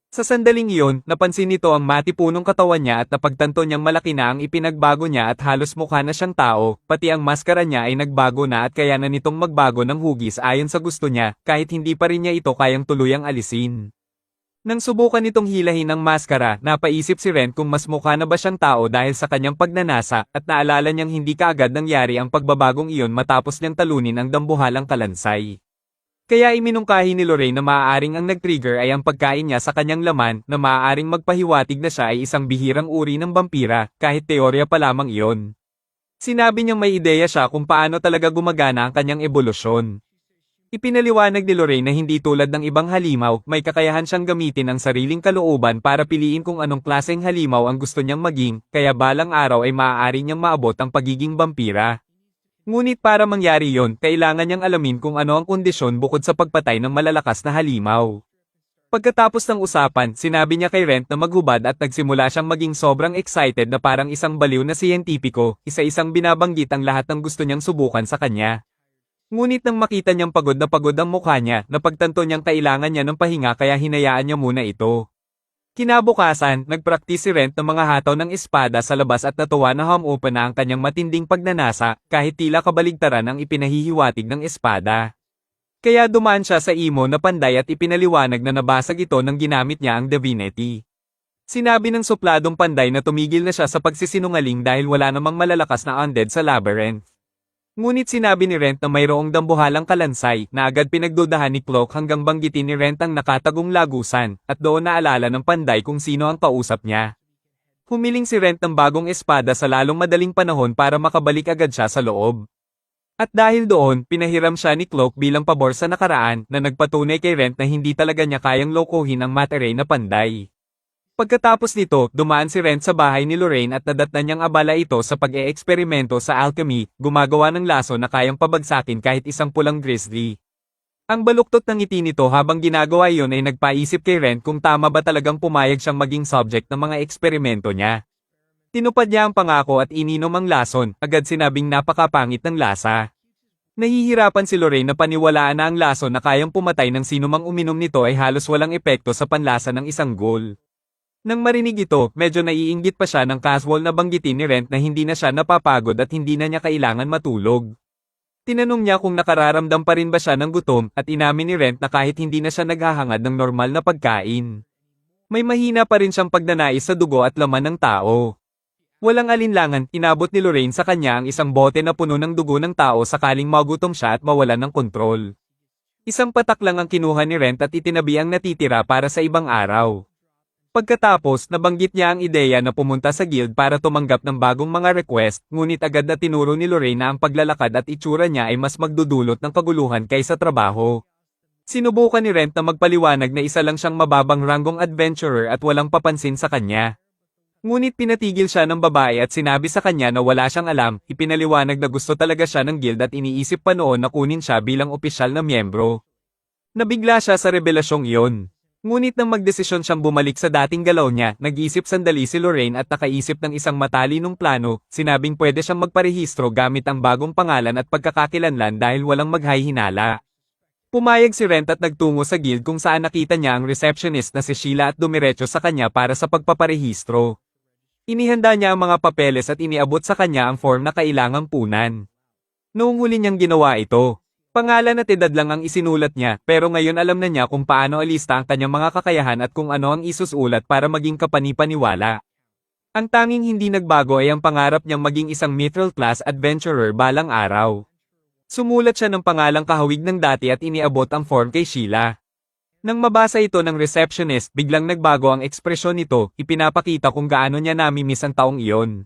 Speaker 1: Sa sandaling iyon, napansin nito ang matipunong katawan niya at napagtanto niyang malaki na ang ipinagbago niya at halos mukha na siyang tao, pati ang maskara niya ay nagbago na at kaya na nitong magbago ng hugis ayon sa gusto niya, kahit hindi pa rin niya ito kayang tuluyang alisin. Nang subukan nitong hilahin ang maskara, napaisip si Rent kung mas mukha na ba siyang tao dahil sa kanyang pagnanasa, at naalala niyang hindi kaagad nangyari ang pagbabagong iyon matapos niyang talunin ang dambuhalang kalansay. Kaya iminungkahi ni Lorraine na maaaring ang nag-trigger ay ang pagkain niya sa kanyang laman na maaaring magpahiwatig na siya ay isang bihirang uri ng vampira, kahit teorya pa lamang iyon. Sinabi niyang may ideya siya kung paano talaga gumagana ang kanyang ebolusyon. Ipinaliwanag ni Lorraine na hindi tulad ng ibang halimaw, may kakayahan siyang gamitin ang sariling kalooban para piliin kung anong klaseng halimaw ang gusto niyang maging, kaya balang araw ay maaari niyang maabot ang pagiging vampira. Ngunit para mangyari yon, kailangan niyang alamin kung ano ang kondisyon bukod sa pagpatay ng malalakas na halimaw. Pagkatapos ng usapan, sinabi niya kay Rent na maghubad at nagsimula siyang maging sobrang excited na parang isang baliw na siyentipiko, isa-isang binabanggit ang lahat ng gusto niyang subukan sa kanya. Ngunit nang makita niyang pagod ang mukha niya, napagtanto niyang kailangan niya ng pahinga kaya hinayaan niya muna ito. Kinabukasan, nagpraktis si Rent ng mga hataw ng espada sa labas at natuwa na hum-open na ang kanyang matinding pagnanasa, kahit tila kabaligtaran ang ipinahihiwatig ng espada. Kaya dumaan siya sa imo na panday at ipinaliwanag na nabasag ito nang ginamit niya ang divinity. Sinabi ng supladong panday na tumigil na siya sa pagsisinungaling dahil wala namang malalakas na undead sa labyrinth. Ngunit sinabi ni Rent na mayroong dambuhalang kalansay na agad pinagdudahan ni Cloak hanggang banggitin ni Rent ang nakatagong lagusan, at doon naalala ng panday kung sino ang kausap niya. Humiling si Rent ng bagong espada sa lalong madaling panahon para makabalik agad siya sa loob. At dahil doon, pinahiram siya ni Cloak bilang pabor sa nakaraan na nagpatunay kay Rent na hindi talaga niya kayang lokohin ang Materay na panday. Pagkatapos nito, dumaan si Rent sa bahay ni Lorraine at nadatnan niyang abala ito sa pag-eeksperimento sa alchemy, gumagawa ng laso na kayang pabagsakin kahit isang pulang grizzly. Ang baluktot ng ngiti nito habang ginagawa iyon ay nagpaisip kay Rent kung tama ba talagang pumayag siyang maging subject ng mga eksperimento niya. Tinupad niya ang pangako at ininom ang lason, agad sinabing napakapangit ng lasa. Nahihirapan si Lorraine na paniwalaan na ang lason na kayang pumatay ng sinumang uminom nito ay halos walang epekto sa panlasa ng isang ghoul. Nang marinig ito, medyo naiinggit pa siya ng casual na banggitin ni Rent na hindi na siya napapagod at hindi na niya kailangan matulog. Tinanong niya kung nakararamdam pa rin ba siya ng gutom at inamin ni Rent na kahit hindi na siya naghahangad ng normal na pagkain. May mahina pa rin siyang pagnanais sa dugo at laman ng tao. Walang alinlangan, inabot ni Lorraine sa kanya ang isang bote na puno ng dugo ng tao sakaling magutom siya at mawalan ng kontrol. Isang patak lang ang kinuha ni Rent at itinabi ang natitira para sa ibang araw. Pagkatapos, nabanggit niya ang ideya na pumunta sa guild para tumanggap ng bagong mga request, ngunit agad na tinuro ni Lorraine na ang paglalakad at itsura niya ay mas magdudulot ng kaguluhan kaysa trabaho. Sinubukan ni Rent na magpaliwanag na isa lang siyang mababang ranggong adventurer at walang papansin sa kanya. Ngunit pinatigil siya ng babae at sinabi sa kanya na wala siyang alam, ipinaliwanag na gusto talaga siya ng guild at iniisip pa noon na kunin siya bilang opisyal na miyembro. Nabigla siya sa revelasyong iyon. Ngunit nang magdesisyon siyang bumalik sa dating galaw niya, nag-isip sandali si Lorraine at nakaisip ng isang matalinong plano, sinabing pwede siyang magparehistro gamit ang bagong pangalan at pagkakakilanlan dahil walang maghay-hinala. Pumayag si Rent at nagtungo sa guild kung saan nakita niya ang receptionist na si Sheila at dumiretso sa kanya para sa pagpaparehistro. Inihanda niya ang mga papeles at iniabot sa kanya ang form na kailangang punan. Noong huli niyang ginawa ito, pangalan at edad lang ang isinulat niya, pero ngayon alam na niya kung paano alista ang kanyang mga kakayahan at kung ano ang isusulat para maging kapani-paniwala. Ang tanging hindi nagbago ay ang pangarap niyang maging isang mithril class adventurer balang araw. Sumulat siya ng pangalang kahawig ng dati at iniabot ang form kay Sheila. Nang mabasa ito ng receptionist, biglang nagbago ang ekspresyon nito, ipinapakita kung gaano niya namimiss ang taong iyon.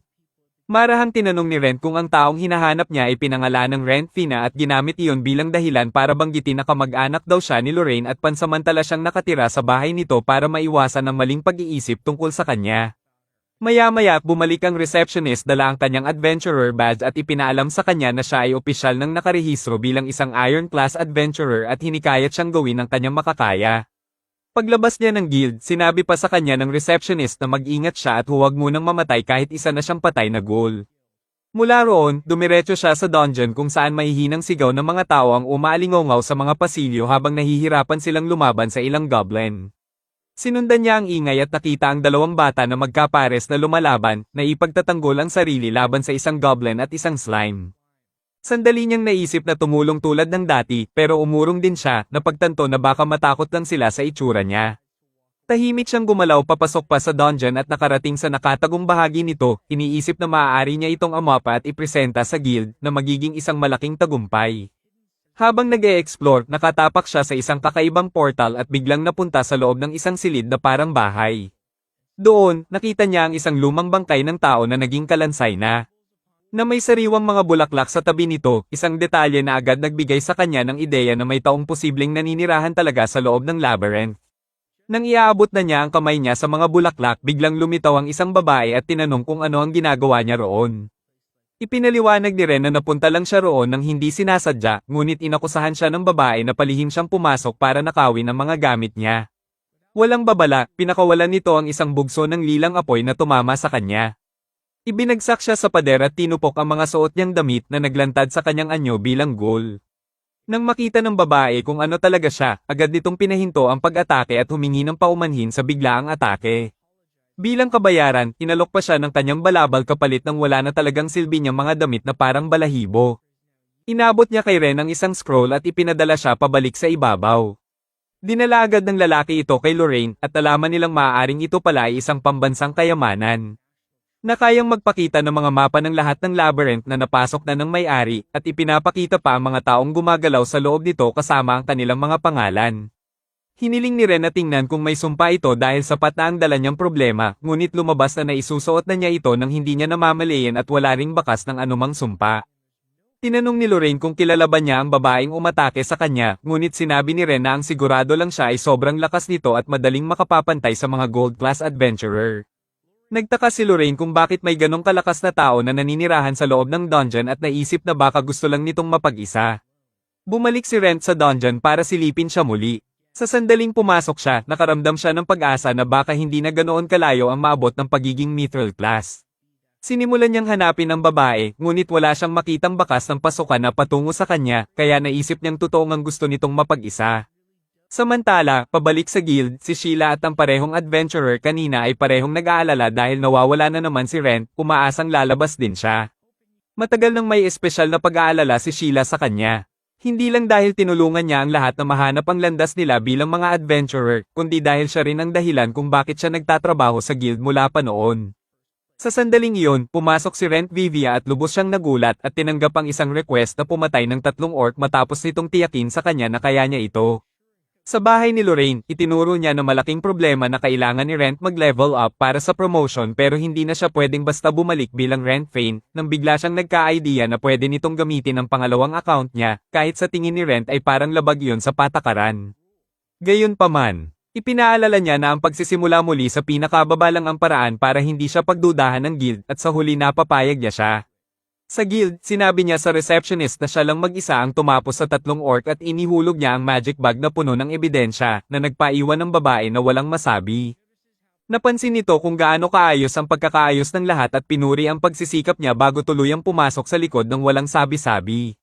Speaker 1: Marahang tinanong ni Rent kung ang taong hinahanap niya ay pinangalan ng Rent Fina at ginamit iyon bilang dahilan para banggitin na kamag-anak daw siya ni Lorraine at pansamantala siyang nakatira sa bahay nito para maiwasan ang maling pag-iisip tungkol sa kanya. Maya-maya, bumalik ang receptionist dala ang kanyang adventurer badge at ipinaalam sa kanya na siya ay opisyal ng nakarehistro bilang isang Iron Class adventurer at hinikayat siyang gawin ang kanyang makakaya. Paglabas niya ng guild, sinabi pa sa kanya ng receptionist na mag-ingat siya at huwag munang mamatay kahit isa na siyang patay na ghoul. Mula roon, dumiretso siya sa dungeon kung saan mahihinang sigaw ng mga tao ang umaalingongaw sa mga pasilyo habang nahihirapan silang lumaban sa ilang goblin. Sinundan niya ang ingay at nakita ang dalawang bata na magkapares na lumalaban, na ipagtatanggol ang sarili laban sa isang goblin at isang slime. Sandali niyang naisip na tumulong tulad ng dati, pero umurong din siya, napagtanto na baka matakot lang sila sa itsura niya. Tahimik siyang gumalaw papasok pa sa dungeon at nakarating sa nakatagong bahagi nito, iniisip na maaari niya itong amapa at ipresenta sa guild, na magiging isang malaking tagumpay. Habang nag-e-explore, nakatapak siya sa isang kakaibang portal at biglang napunta sa loob ng isang silid na parang bahay. Doon, nakita niya ang isang lumang bangkay ng tao na naging kalansay na may sariwang mga bulaklak sa tabi nito, isang detalye na agad nagbigay sa kanya ng ideya na may taong posibleng naninirahan talaga sa loob ng labyrinth. Nang iaabot na niya ang kamay niya sa mga bulaklak, biglang lumitaw ang isang babae at tinanong kung ano ang ginagawa niya roon. Ipinaliwanag ni Ren na napunta lang siya roon nang hindi sinasadya, ngunit inakusahan siya ng babae na palihim siyang pumasok para nakawin ang mga gamit niya. Walang babala, pinakawalan nito ang isang bugso ng lilang apoy na tumama sa kanya. Ibinagsak siya sa pader at tinupok ang mga suot niyang damit na naglantad sa kanyang anyo bilang goal. Nang makita ng babae kung ano talaga siya, agad nitong pinahinto ang pag-atake at humingi ng paumanhin sa biglaang atake. Bilang kabayaran, inalok pa siya ng kanyang balabal kapalit ng wala na talagang silbi niyang mga damit na parang balahibo. Inabot niya kay Ren ang isang scroll at ipinadala siya pabalik sa ibabaw. Dinala agad ng lalaki ito kay Lorraine at nalaman nilang maaaring ito pala ay isang pambansang kayamanan na kayang magpakita ng mga mapa ng lahat ng labyrinth na napasok na ng may-ari, at ipinapakita pa ang mga taong gumagalaw sa loob nito kasama ang kanilang mga pangalan. Hiniling ni Ren na tingnan kung may sumpa ito dahil sapat na ang dala niyang problema, ngunit lumabas na naisusuot na niya ito nang hindi niya namamalayan at wala ring bakas ng anumang sumpa. Tinanong ni Lorraine kung kilala ba niya ang babaeng umatake sa kanya, ngunit sinabi ni Ren na ang sigurado lang siya ay sobrang lakas nito at madaling makapapantay sa mga gold-class adventurer. Nagtaka si Lorraine kung bakit may ganong kalakas na tao na naninirahan sa loob ng dungeon at naisip na baka gusto lang nitong mapag-isa. Bumalik si Ren sa dungeon para silipin siya muli. Sa sandaling pumasok siya, nakaramdam siya ng pag-asa na baka hindi na ganoon kalayo ang maabot ng pagiging mithril class. Sinimulan niyang hanapin ang babae, ngunit wala siyang makitang bakas ng pasukan na patungo sa kanya, kaya naisip niyang totoong ang gusto nitong mapag-isa. Samantala, pabalik sa guild, si Sheila at ang parehong adventurer kanina ay parehong nag-aalala dahil nawawala na naman si Ren, umaasang lalabas din siya. Matagal nang may espesyal na pag-aalala si Sheila sa kanya. Hindi lang dahil tinulungan niya ang lahat na mahanap ang landas nila bilang mga adventurer, kundi dahil siya rin ang dahilan kung bakit siya nagtatrabaho sa guild mula pa noon. Sa sandaling iyon, pumasok si Rent Vivia at lubos siyang nagulat at tinanggap ang isang request na pumatay ng 3 orc matapos nitong tiyakin sa kanya na kaya niya ito. Sa bahay ni Lorraine, itinuro niya na malaking problema na kailangan ni Rent mag-level up para sa promotion pero hindi na siya pwedeng basta bumalik bilang Rent Fane, nang bigla siyang nagka-idea na pwede nitong gamitin ang pangalawang account niya, kahit sa tingin ni Rent ay parang labag yun sa patakaran. Gayunpaman, ipinaalala niya na ang pagsisimula muli sa pinakababa lang ang paraan para hindi siya pagdudahan ng guild at sa huli napapayag niya siya. Sa guild, sinabi niya sa receptionist na siya lang mag-isa ang tumapos sa 3 orc at inihulog niya ang magic bag na puno ng ebidensya na nagpaiwan ng babae na walang masabi. Napansin nito kung gaano kaayos ang pagkakaayos ng lahat at pinuri ang pagsisikap niya bago tuluyang pumasok sa likod ng walang sabi-sabi.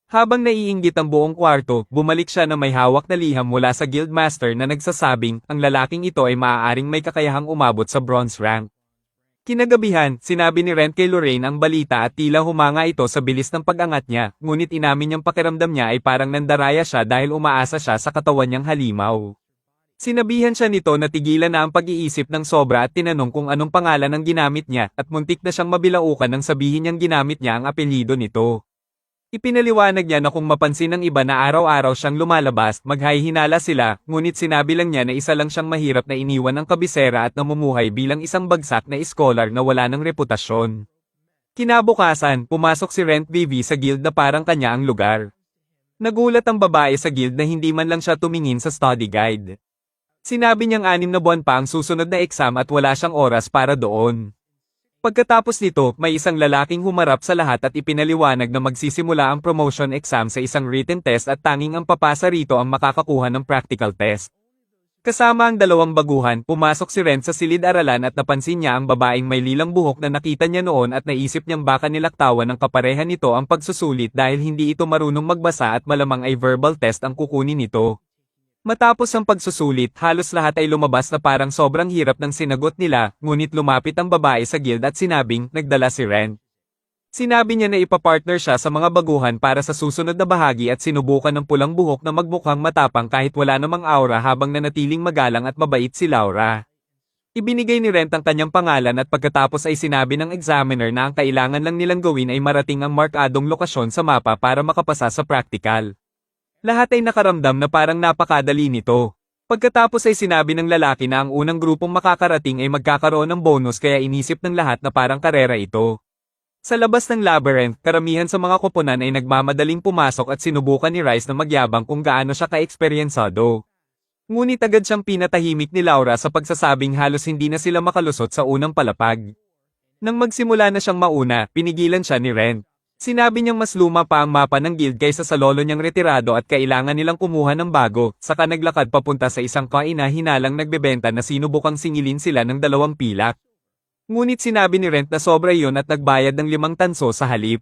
Speaker 1: Habang naiinggit ang buong kwarto, bumalik siya na may hawak na liham mula sa guildmaster na nagsasabing ang lalaking ito ay maaaring may kakayahang umabot sa bronze rank. Kinagabihan, sinabi ni Rent kay Lorraine ang balita at tila humanga ito sa bilis ng pag-angat niya, ngunit inamin niyang pakiramdam niya ay parang nandaraya siya dahil umaasa siya sa katawan niyang halimaw. Sinabihan siya nito na tigilan na ang pag-iisip ng sobra at tinanong kung anong pangalan ang ginamit niya at muntik na siyang mabilaukan nang sabihin niyang ginamit niya ang apelyido nito. Ipinaliwanag niya na kung mapansin ng iba na araw-araw siyang lumalabas, maghahihinala sila, ngunit sinabi lang niya na isa lang siyang mahirap na iniwan ng kabisera at namumuhay bilang isang bagsak na scholar na wala ng reputasyon. Kinabukasan, pumasok si Rent Vivi sa guild na parang kanya ang lugar. Nagulat ang babae sa guild na hindi man lang siya tumingin sa study guide. Sinabi niyang 6 na buwan pa ang susunod na exam at wala siyang oras para doon. Pagkatapos nito, may isang lalaking humarap sa lahat at ipinaliwanag na magsisimula ang promotion exam sa isang written test at tanging ang papasa rito ang makakakuha ng practical test. Kasama ang 2 baguhan, pumasok si Ren sa silid-aralan at napansin niya ang babaeng may lilang buhok na nakita niya noon at naisip niyang baka nilaktawan ng kapareha nito ang pagsusulit dahil hindi ito marunong magbasa at malamang ay verbal test ang kukunin nito. Matapos ang pagsusulit, halos lahat ay lumabas na parang sobrang hirap ng sinagot nila, ngunit lumapit ang babae sa guild at sinabing, nagdala si Ren. Sinabi niya na ipapartner siya sa mga baguhan para sa susunod na bahagi at sinubukan ng pulang buhok na magmukhang matapang kahit wala namang aura habang nanatiling magalang at mabait si Laura. Ibinigay ni Ren ang kanyang pangalan at pagkatapos ay sinabi ng examiner na ang kailangan lang nilang gawin ay marating ang markadong lokasyon sa mapa para makapasa sa practical. Lahat ay nakaramdam na parang napakadali nito. Pagkatapos ay sinabi ng lalaki na ang unang grupong makakarating ay magkakaroon ng bonus kaya inisip ng lahat na parang karera ito. Sa labas ng labyrinth, karamihan sa mga koponan ay nagmamadaling pumasok at sinubukan ni Rice na magyabang kung gaano siya ka-eksperyensado. Ngunit agad siyang pinatahimik ni Laura sa pagsasabing halos hindi na sila makalusot sa unang palapag. Nang magsimula na siyang mauna, pinigilan siya ni Ren. Sinabi niyang mas luma pa ang mapa ng guild kaysa sa lolo niyang retirado at kailangan nilang kumuha ng bago, saka naglakad papunta sa isang kaina-hinalang nagbebenta na sinubukang singilin sila ng 2 pilak. Ngunit sinabi ni Rent na sobra iyon at nagbayad ng 5 tanso sa halip.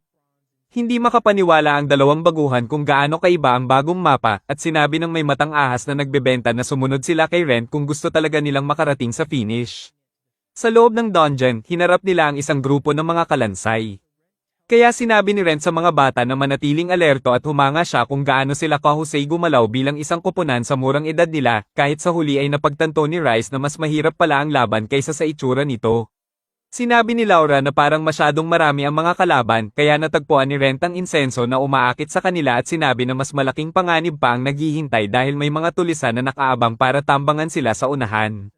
Speaker 1: Hindi makapaniwala ang 2 baguhan kung gaano kaiba ang bagong mapa at sinabi ng may matang ahas na nagbebenta na sumunod sila kay Rent kung gusto talaga nilang makarating sa finish. Sa loob ng dungeon, hinarap nila ang isang grupo ng mga kalansay. Kaya sinabi ni Ren sa mga bata na manatiling alerto at humanga siya kung gaano sila kahusay gumalaw bilang isang koponan sa murang edad nila, kahit sa huli ay napagtanto ni Rice na mas mahirap pala ang laban kaysa sa itsura nito. Sinabi ni Laura na parang masyadong marami ang mga kalaban, kaya natagpuan ni Ren ang insenso na umaakit sa kanila at sinabi na mas malaking panganib pa ang naghihintay dahil may mga tulisan na nakaabang para tambangan sila sa unahan.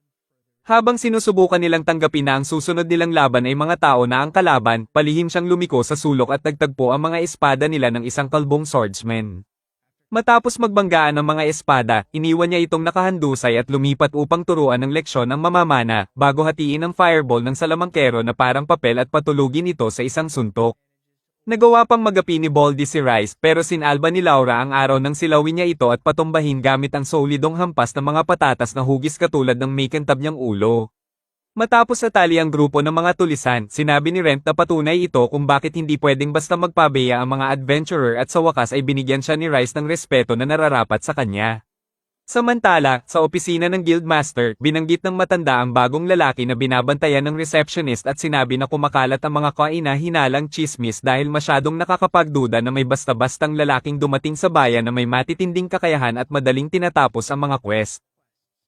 Speaker 1: Habang sinusubukan nilang tanggapin na ang susunod nilang laban ay mga tao na ang kalaban, palihim siyang lumiko sa sulok at nagtagpo ang mga espada nila ng isang kalbong swordsman. Matapos magbanggaan ng mga espada, iniwan niya itong nakahandusay at lumipat upang turuan ng leksyon ang mamamana, bago hatiin ang fireball ng salamangkero na parang papel at patulugin ito sa isang suntok. Nagawa pang magapi ni Baldy si Rice pero sinalba ni Laura ang araw nang silawin niya ito at patumbahin gamit ang solidong hampas ng mga patatas na hugis katulad ng may kantab niyang ulo. Matapos natali ang grupo ng mga tulisan, sinabi ni Rent na patunay ito kung bakit hindi pwedeng basta magpabeya ang mga adventurer at sa wakas ay binigyan siya ni Rice ng respeto na nararapat sa kanya. Samantala, sa opisina ng Guildmaster, binanggit ng matanda ang bagong lalaki na binabantayan ng receptionist at sinabi na kumakalat ang mga kaina-hinalang chismis dahil masyadong nakakapagduda na may basta-bastang lalaking dumating sa bayan na may matitinding kakayahan at madaling tinatapos ang mga quest.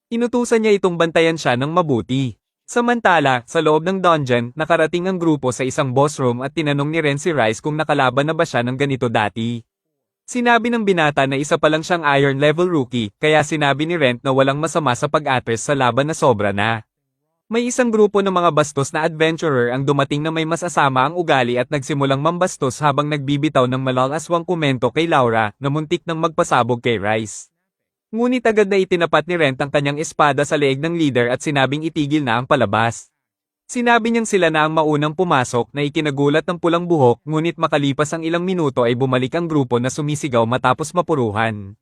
Speaker 1: Inutusan niya itong bantayan siya ng mabuti. Samantala, sa loob ng dungeon, nakarating ang grupo sa isang boss room at tinanong ni Ren si Rice kung nakalaban na ba siya ng ganito dati. Sinabi ng binata na isa pa lang siyang iron level rookie, kaya sinabi ni Rent na walang masama sa pag-atres sa laban na sobra na. May isang grupo ng mga bastos na adventurer ang dumating na may masasama ang ugali at nagsimulang mambastos habang nagbibitaw ng malalaswang komento kay Laura na muntik nang magpasabog kay Rice. Ngunit agad na itinapat ni Rent ang kanyang espada sa leeg ng leader at sinabing itigil na ang palabas. Sinabi niyang sila na ang maunang pumasok na ikinagulat ng pulang buhok ngunit makalipas ang ilang minuto ay bumalik ang grupo na sumisigaw matapos mapuruhan.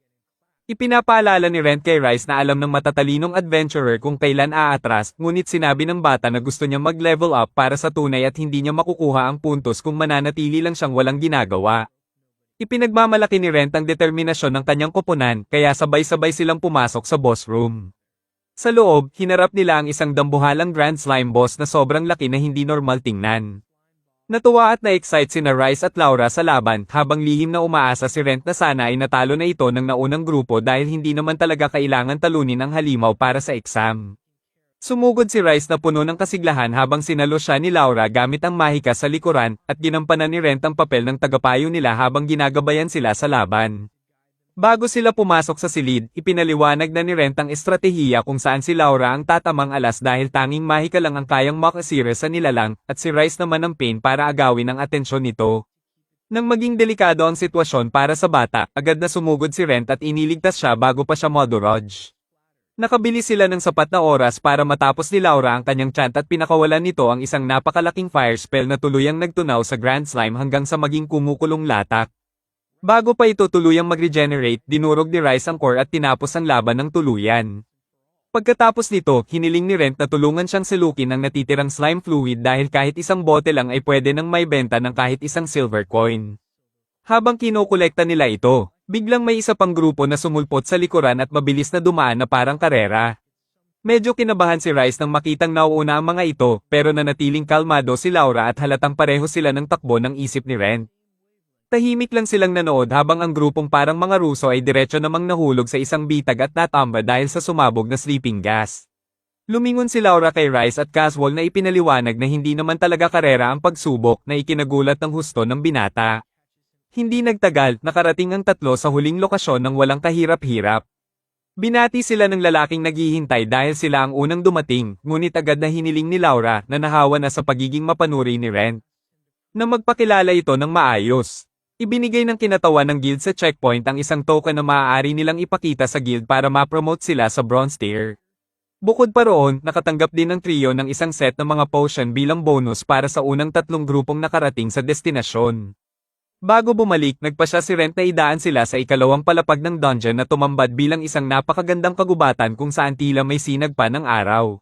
Speaker 1: Ipinapaalala ni Rent kay Rice na alam ng matatalinong adventurer kung kailan aatras ngunit sinabi ng bata na gusto niya mag-level up para sa tunay at hindi niya makukuha ang puntos kung mananatili lang siyang walang ginagawa. Ipinagmamalaki ni Rent ang determinasyon ng kanyang koponan kaya sabay-sabay silang pumasok sa boss room. Sa loob, hinarap nila ang isang dambuhalang Grand Slime boss na sobrang laki na hindi normal tingnan. Natuwa at na-excite sina Rice at Laura sa laban habang lihim na umaasa si Rent na sana ay natalo na ito ng naunang grupo dahil hindi naman talaga kailangan talunin ang halimaw para sa exam. Sumugod si Rice na puno ng kasiglahan habang sinalo siya ni Laura gamit ang mahika sa likuran at ginampanan ni Rent ang papel ng tagapayo nila habang ginagabayan sila sa laban. Bago sila pumasok sa silid, ipinaliwanag na ni Rent ang estratehiya kung saan si Laura ang tatamang alas dahil tanging mahika lang ang kayang makasira sa nilalang, at si Rice naman ang pain para agawin ang atensyon nito. Nang maging delikado ang sitwasyon para sa bata, agad na sumugod si Rent at iniligtas siya bago pa siya modorodge. Nakabili sila ng sapat na oras para matapos ni Laura ang kanyang chant at pinakawalan nito ang isang napakalaking fire spell na tuluyang nagtunaw sa Grand Slime hanggang sa maging kumukulong latak. Bago pa ito tuluyang mag-regenerate, dinurog ni Rice ang core at tinapos ang laban ng tuluyan. Pagkatapos nito, hiniling ni Rent na tulungan siyang silukin ang natitirang slime fluid dahil kahit isang bote lang ay pwede nang maibenta ng kahit isang silver coin. Habang kinokolekta nila ito, biglang may isa pang grupo na sumulpot sa likuran at mabilis na dumaan na parang karera. Medyo kinabahan si Rice nang makitang nauuna ang mga ito, pero nanatiling kalmado si Laura at halatang pareho sila ng takbo ng isip ni Rent. Tahimik lang silang nanood habang ang grupong parang mga Ruso ay diretso namang nahulog sa isang bitag at natamba dahil sa sumabog na sleeping gas. Lumingon si Laura kay Rice at casual na ipinaliwanag na hindi naman talaga karera ang pagsubok na ikinagulat ng husto ng binata. Hindi nagtagal, nakarating ang tatlo sa huling lokasyon ng walang kahirap-hirap. Binati sila ng lalaking naghihintay dahil sila ang unang dumating, ngunit agad na hiniling ni Laura na nahawa na sa pagiging mapanuri ni Rent. Na magpakilala ito ng maayos. Ibinigay ng kinatawan ng guild sa checkpoint ang isang token na maaari nilang ipakita sa guild para ma-promote sila sa bronze tier. Bukod pa roon, nakatanggap din ng trio ng isang set ng mga potion bilang bonus para sa unang tatlong grupong nakarating sa destinasyon. Bago bumalik, nagpasya si Rent na idaan sila sa ikalawang palapag ng dungeon na tumambad bilang isang napakagandang kagubatan kung saan tila may sinag pa ng araw.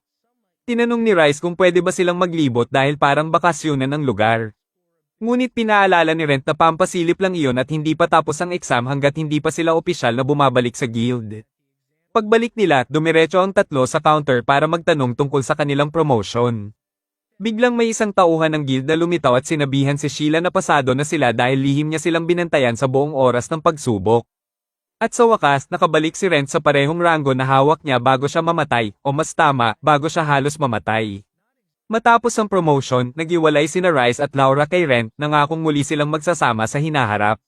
Speaker 1: Tinanong ni Rice kung pwede ba silang maglibot dahil parang bakasyonan ng lugar. Ngunit pinaalala ni Rent na pampasilip lang iyon at hindi pa tapos ang exam hanggat hindi pa sila opisyal na bumabalik sa guild. Pagbalik nila, dumiretso ang tatlo sa counter para magtanong tungkol sa kanilang promotion. Biglang may isang tauhan ng guild na lumitaw at sinabihan si Sheila na pasado na sila dahil lihim niya silang binantayan sa buong oras ng pagsubok. At sa wakas, nakabalik si Rent sa parehong rango na hawak niya bago siya mamatay, o mas tama, bago siya halos mamatay. Matapos ang promotion, naghiwalay sina Rice at Laura kay Rent, nangakong muli silang magsasama sa hinaharap.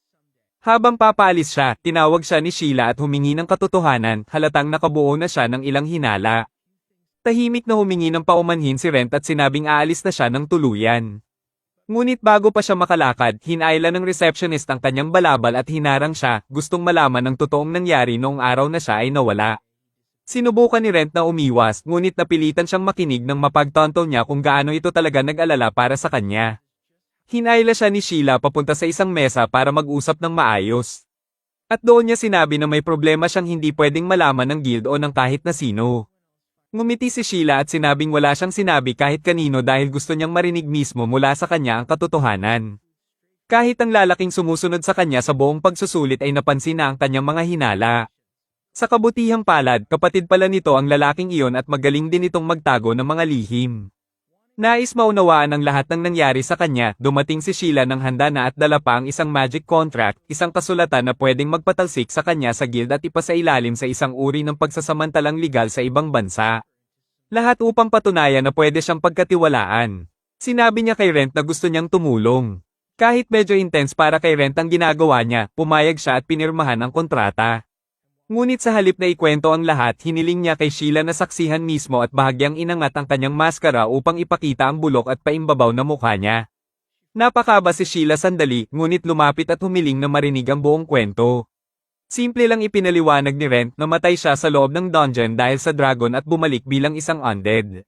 Speaker 1: Habang papaalis siya, tinawag siya ni Sheila at humingi ng katotohanan, halatang nakabuo na siya ng ilang hinala. Tahimik na humingi ng paumanhin si Rent at sinabing aalis na siya ng tuluyan. Ngunit bago pa siya makalakad, hinayla ng receptionist ang kanyang balabal at hinarang siya, gustong malaman ng totoong nangyari noong araw na siya ay nawala. Sinubukan ni Rent na umiwas, ngunit napilitan siyang makinig nang mapagtanto niya kung gaano ito talaga nag-alala para sa kanya. Hinayla siya ni Sheila papunta sa isang mesa para mag-usap ng maayos. At doon niya sinabi na may problema siyang hindi pwedeng malaman ng guild o ng kahit na sino. Ngumiti si Sheila at sinabing wala siyang sinabi kahit kanino dahil gusto niyang marinig mismo mula sa kanya ang katotohanan. Kahit ang lalaking sumusunod sa kanya sa buong pagsusulit ay napansin na ang kanyang mga hinala. Sa kabutihang palad, kapatid pala nito ang lalaking iyon at magaling din itong magtago ng mga lihim. Nais maunawaan ang lahat ng nangyari sa kanya, dumating si Sheila ng handa na at dala pa ang isang magic contract, isang kasulatan na pwedeng magpatalsik sa kanya sa guild at ipasailalim sa isang uri ng pagsasamantalang legal sa ibang bansa. Lahat upang patunayan na pwede siyang pagkatiwalaan. Sinabi niya kay Rent na gusto niyang tumulong. Kahit medyo intense para kay Rent ang ginagawa niya, pumayag siya at pinirmahan ang kontrata. Ngunit sa halip na ikwento ang lahat, hiniling niya kay Sheila na saksihan mismo at bahagyang inangat ang kanyang maskara upang ipakita ang bulok at paimbabaw na mukha niya. Napakaba si Sheila sandali, ngunit lumapit at humiling na marinig ang buong kwento. Simple lang ipinaliwanag ni Rent na matay siya sa loob ng dungeon dahil sa dragon at bumalik bilang isang undead.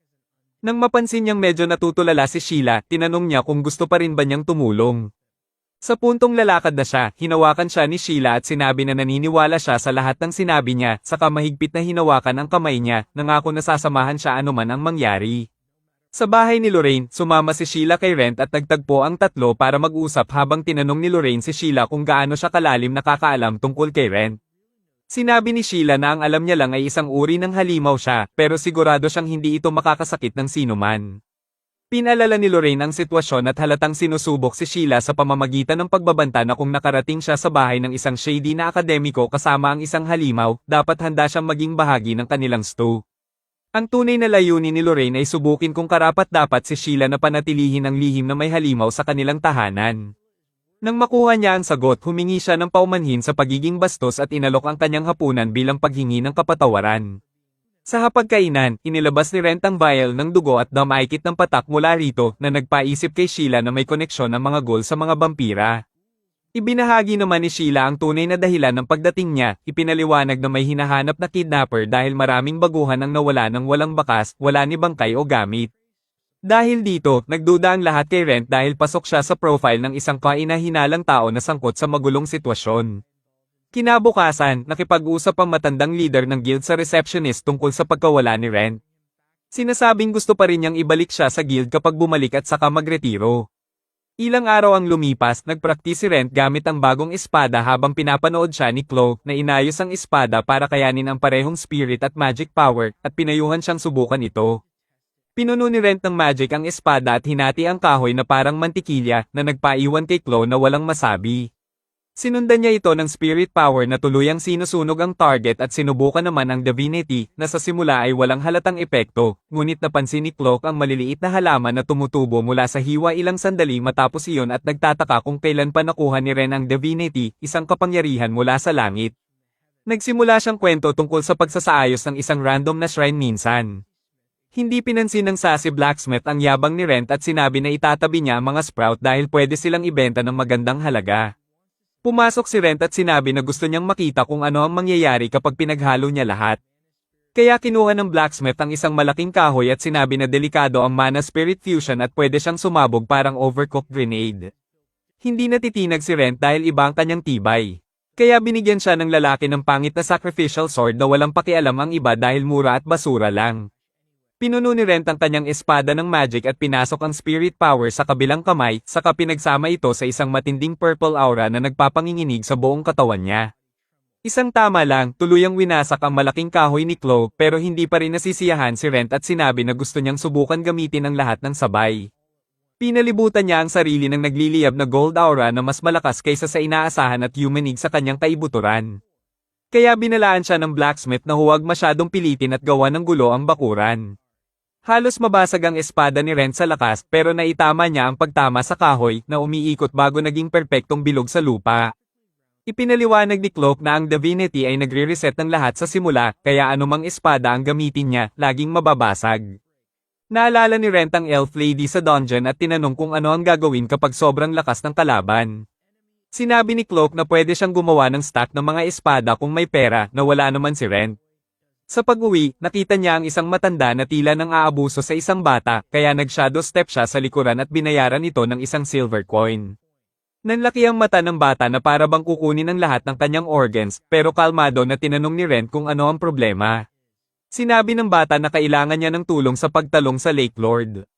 Speaker 1: Nang mapansin niyang medyo natutulala si Sheila, tinanong niya kung gusto pa rin ba niyang tumulong. Sa puntong lalakad na siya, hinawakan siya ni Sheila at sinabi na naniniwala siya sa lahat ng sinabi niya, saka mahigpit na hinawakan ang kamay niya, nangako na sasamahan siya anuman ang mangyari. Sa bahay ni Lorraine, sumama si Sheila kay Rent at nagtagpo ang tatlo para mag-usap habang tinanong ni Lorraine si Sheila kung gaano siya kalalim nakakaalam tungkol kay Rent. Sinabi ni Sheila na ang alam niya lang ay isang uri ng halimaw siya, pero sigurado siyang hindi ito makakasakit ng sinuman. Pinalala ni Lorraine ang sitwasyon at halatang sinusubok si Sheila sa pamamagitan ng pagbabanta na kung nakarating siya sa bahay ng isang shady na akademiko kasama ang isang halimaw, dapat handa siyang maging bahagi ng kanilang stew. Ang tunay na layunin ni Lorraine ay subukin kung karapat-dapat si Sheila na panatilihin ang lihim na may halimaw sa kanilang tahanan. Nang makuha niya ang sagot, humingi siya ng paumanhin sa pagiging bastos at inalok ang kanyang hapunan bilang paghingi ng kapatawaran. Sa hapagkainan, inilabas ni Rent ang vial ng dugo at damaikit ng patak mula rito na nagpaisip kay Sheila na may koneksyon ang mga ghoul sa mga vampira. Ibinahagi naman ni Sheila ang tunay na dahilan ng pagdating niya, ipinaliwanag na may hinahanap na kidnapper dahil maraming baguhan ang nawala ng walang bakas, wala ni bangkay o gamit. Dahil dito, nagduda ang lahat kay Rent dahil pasok siya sa profile ng isang kainahinalang tao na sangkot sa magulong sitwasyon. Kinabukasan, nakipag-usap ang matandang leader ng guild sa receptionist tungkol sa pagkawala ni Rent. Sinasabing gusto pa rin niyang ibalik siya sa guild kapag bumalik at saka magretiro. Ilang araw ang lumipas, nagpraktis si Rent gamit ang bagong espada habang pinapanood siya ni Chloe na inayos ang espada para kayanin ang parehong spirit at magic power at pinayuhan siyang subukan ito. Pinuno ni Rent ng magic ang espada at hinati ang kahoy na parang mantikilya na nagpaiwan kay Chloe na walang masabi. Sinundan niya ito ng spirit power na tuluyang sinusunog ang target at sinubukan naman ang divinity na sa simula ay walang halatang epekto, ngunit napansin ni Cloak ang maliliit na halaman na tumutubo mula sa hiwa ilang sandali matapos iyon at nagtataka kung kailan pa nakuha ni Ren ang divinity, isang kapangyarihan mula sa langit. Nagsimula siyang kwento tungkol sa pagsasaayos ng isang random na shrine minsan. Hindi pinansin ng sassy blacksmith ang yabang ni Ren at sinabi na itatabi niya ang mga sprout dahil pwede silang ibenta ng magandang halaga. Pumasok si Ren at sinabi na gusto niyang makita kung ano ang mangyayari kapag pinaghalo niya lahat. Kaya kinuha ng blacksmith ang isang malaking kahoy at sinabi na delikado ang mana spirit fusion at pwede siyang sumabog parang overcooked grenade. Hindi natitinag si Ren dahil iba ang kanyang tibay. Kaya binigyan siya ng lalaki ng pangit na sacrificial sword na walang pakialam ang iba dahil mura at basura lang. Pinuno ni Ren ang kanyang espada ng magic at pinasok ang spirit power sa kabilang kamay, saka pinagsama ito sa isang matinding purple aura na nagpapanginginig sa buong katawan niya. Isang tama lang, tuluyang winasak ang malaking kahoy ni Cloak pero hindi pa rin nasisiyahan si Ren at sinabi na gusto niyang subukan gamitin ang lahat ng sabay. Pinalibutan niya ang sarili ng nagliliyab na gold aura na mas malakas kaysa sa inaasahan at yumanig sa kanyang kaibuturan. Kaya binalaan siya ng blacksmith na huwag masyadong pilitin at gawa ng gulo ang bakuran. Halos mabasag ang espada ni Ren sa lakas pero naitama niya ang pagtama sa kahoy na umiikot bago naging perpektong bilog sa lupa. Ipinaliwanag ni Cloak na ang divinity ay nagre-reset ng lahat sa simula kaya anumang espada ang gamitin niya, laging mababasag. Naalala ni Ren ang elf lady sa dungeon at tinanong kung ano ang gagawin kapag sobrang lakas ng kalaban. Sinabi ni Cloak na pwede siyang gumawa ng stack ng mga espada kung may pera na wala naman si Ren. Sa pag-uwi, nakita niya ang isang matanda na tila nang aabuso sa isang bata, kaya nag-shadow step siya sa likuran at binayaran ito ng isang silver coin. Nanlaki ang mata ng bata na para bang kukunin ang lahat ng kanyang organs, pero kalmado na tinanong ni Ren kung ano ang problema. Sinabi ng bata na kailangan niya ng tulong sa pagtalong sa Lake Lord.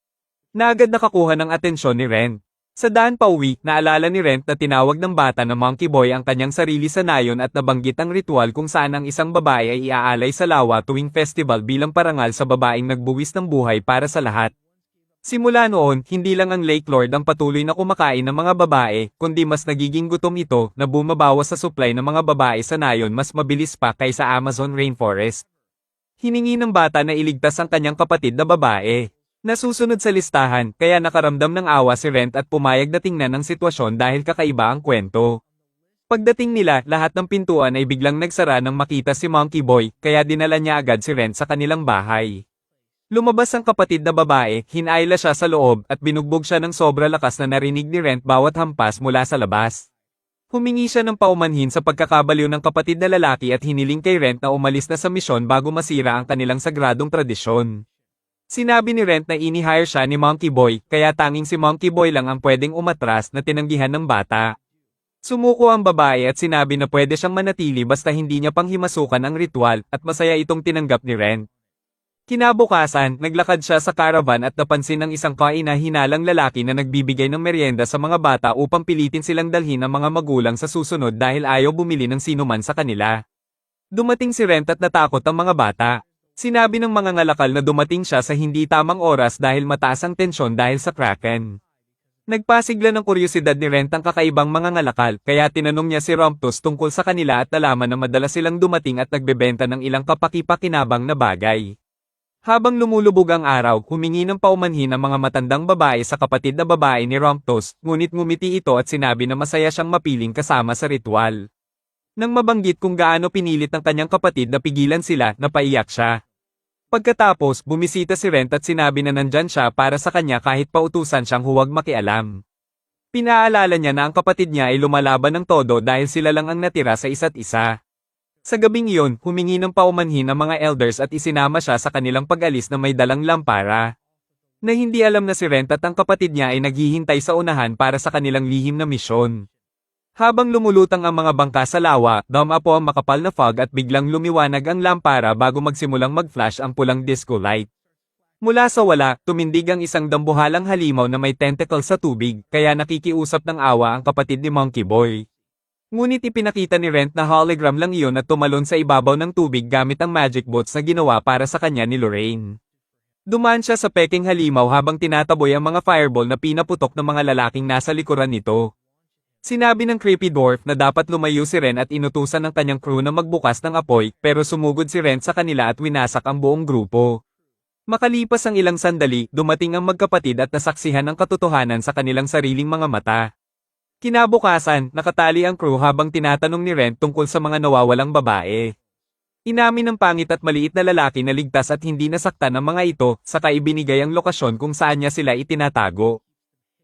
Speaker 1: Naagad nakakuha ng atensyon ni Ren. Sa daan pauwi, naalala ni Ren na tinawag ng bata na Monkey Boy ang kanyang sarili sa nayon at nabanggit ang ritual kung saan ang isang babae ay iaalay sa lawa tuwing festival bilang parangal sa babaeng nagbuwis ng buhay para sa lahat. Simula noon, hindi lang ang Lake Lord ang patuloy na kumakain ng mga babae, kundi mas nagiging gutom ito na bumabawas sa supply ng mga babae sa nayon mas mabilis pa kaysa Amazon Rainforest. Hiningi ng bata na iligtas ang kanyang kapatid na babae. Nasusunod sa listahan, kaya nakaramdam ng awa si Ren at pumayag na tingnan ang sitwasyon dahil kakaiba ang kwento. Pagdating nila, lahat ng pintuan ay biglang nagsara nang makita si Monkey Boy, kaya dinala niya agad si Ren sa kanilang bahay. Lumabas ang kapatid na babae, hinayla siya sa loob at binugbog siya ng sobra lakas na narinig ni Ren bawat hampas mula sa labas. Humingi siya ng paumanhin sa pagkakabaliw ng kapatid na lalaki at hiniling kay Ren na umalis na sa misyon bago masira ang kanilang sagradong tradisyon. Sinabi ni Ren na ini-hire siya ni Monkey Boy, kaya tanging si Monkey Boy lang ang pwedeng umatras na tinanggihan ng bata. Sumuko ang babae at sinabi na pwede siyang manatili basta hindi niya panghimasukan ang ritual at masaya itong tinanggap ni Ren. Kinabukasan, naglakad siya sa caravan at napansin ng isang kaina-hinalang lalaki na nagbibigay ng merienda sa mga bata upang pilitin silang dalhin ang mga magulang sa susunod dahil ayaw bumili ng sinuman sa kanila. Dumating si Ren at natakot ang mga bata. Sinabi ng mga ngalakal na dumating siya sa hindi tamang oras dahil mataas ang tensyon dahil sa Kraken. Nagpasigla ng kuryosidad ni Ren ang kakaibang mga ngalakal, kaya tinanong niya si Romptos tungkol sa kanila at nalaman na madalas silang dumating at nagbebenta ng ilang kapaki-pakinabang na bagay. Habang lumulubog ang araw, humingi ng paumanhin ang mga matandang babae sa kapatid na babae ni Romptos, ngunit ngumiti ito at sinabi na masaya siyang mapiling kasama sa ritual. Nang mabanggit kung gaano pinilit ng kanyang kapatid na pigilan sila, napaiyak siya. Pagkatapos, bumisita si Ren at sinabi na nandyan siya para sa kanya kahit pautusan siyang huwag makialam. Pinaalala niya na ang kapatid niya ay lumalaban ng todo dahil sila lang ang natira sa isa't isa. Sa gabing iyon, humingi ng paumanhin ang mga elders at isinama siya sa kanilang pag-alis na may dalang lampara. Na hindi alam na si Ren at ang kapatid niya ay naghihintay sa unahan para sa kanilang lihim na misyon. Habang lumulutang ang mga bangka sa lawa, dumapo ang makapal na fog at biglang lumiwanag ang lampara bago magsimulang mag-flash ang pulang disco light. Mula sa wala, tumindig ang isang dambuhalang halimaw na may tentacle sa tubig, kaya nakikiusap ng awa ang kapatid ni Monkey Boy. Ngunit ipinakita ni Ren na hologram lang iyon at tumalon sa ibabaw ng tubig gamit ang magic boats na ginawa para sa kanya ni Lorraine. Dumaan siya sa peking halimaw habang tinataboy ang mga fireball na pinaputok ng mga lalaking nasa likuran nito. Sinabi ng creepy dwarf na dapat lumayo si Ren at inutusan ng kanyang crew na magbukas ng apoy, pero sumugod si Ren sa kanila at winasak ang buong grupo. Makalipas ang ilang sandali, dumating ang magkapatid at nasaksihan ang katotohanan sa kanilang sariling mga mata. Kinabukasan, nakatali ang crew habang tinatanong ni Ren tungkol sa mga nawawalang babae. Inamin ng pangit at maliit na lalaki na ligtas at hindi nasaktan ang mga ito, saka ibinigay ang lokasyon kung saan niya sila itinatago.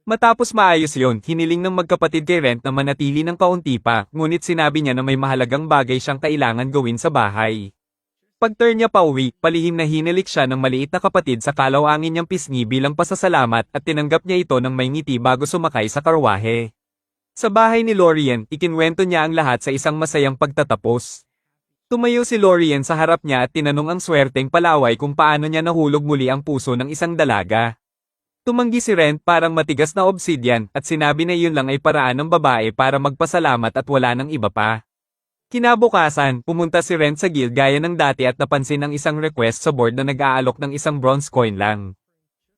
Speaker 1: Matapos maayos yon, hiniling ng magkapatid kay Ren na manatili ng kaunti pa, ngunit sinabi niya na may mahalagang bagay siyang kailangan gawin sa bahay. Pag-turn niya pauwi, palihim na hinilik siya ng maliit na kapatid sa kalawangin niyang pisngi bilang pasasalamat at tinanggap niya ito ng may ngiti bago sumakay sa karwahe. Sa bahay ni Lorien, ikinwento niya ang lahat sa isang masayang pagtatapos. Tumayo si Lorien sa harap niya at tinanong ang swerteng palaway kung paano niya nahulog muli ang puso ng isang dalaga. Tumanggi si Ren parang matigas na obsidian at sinabi na iyon lang ay paraan ng babae para magpasalamat at wala nang iba pa. Kinabukasan, pumunta si Ren sa guild gaya ng dati at napansin ang isang request sa board na nag-aalok ng isang bronze coin lang.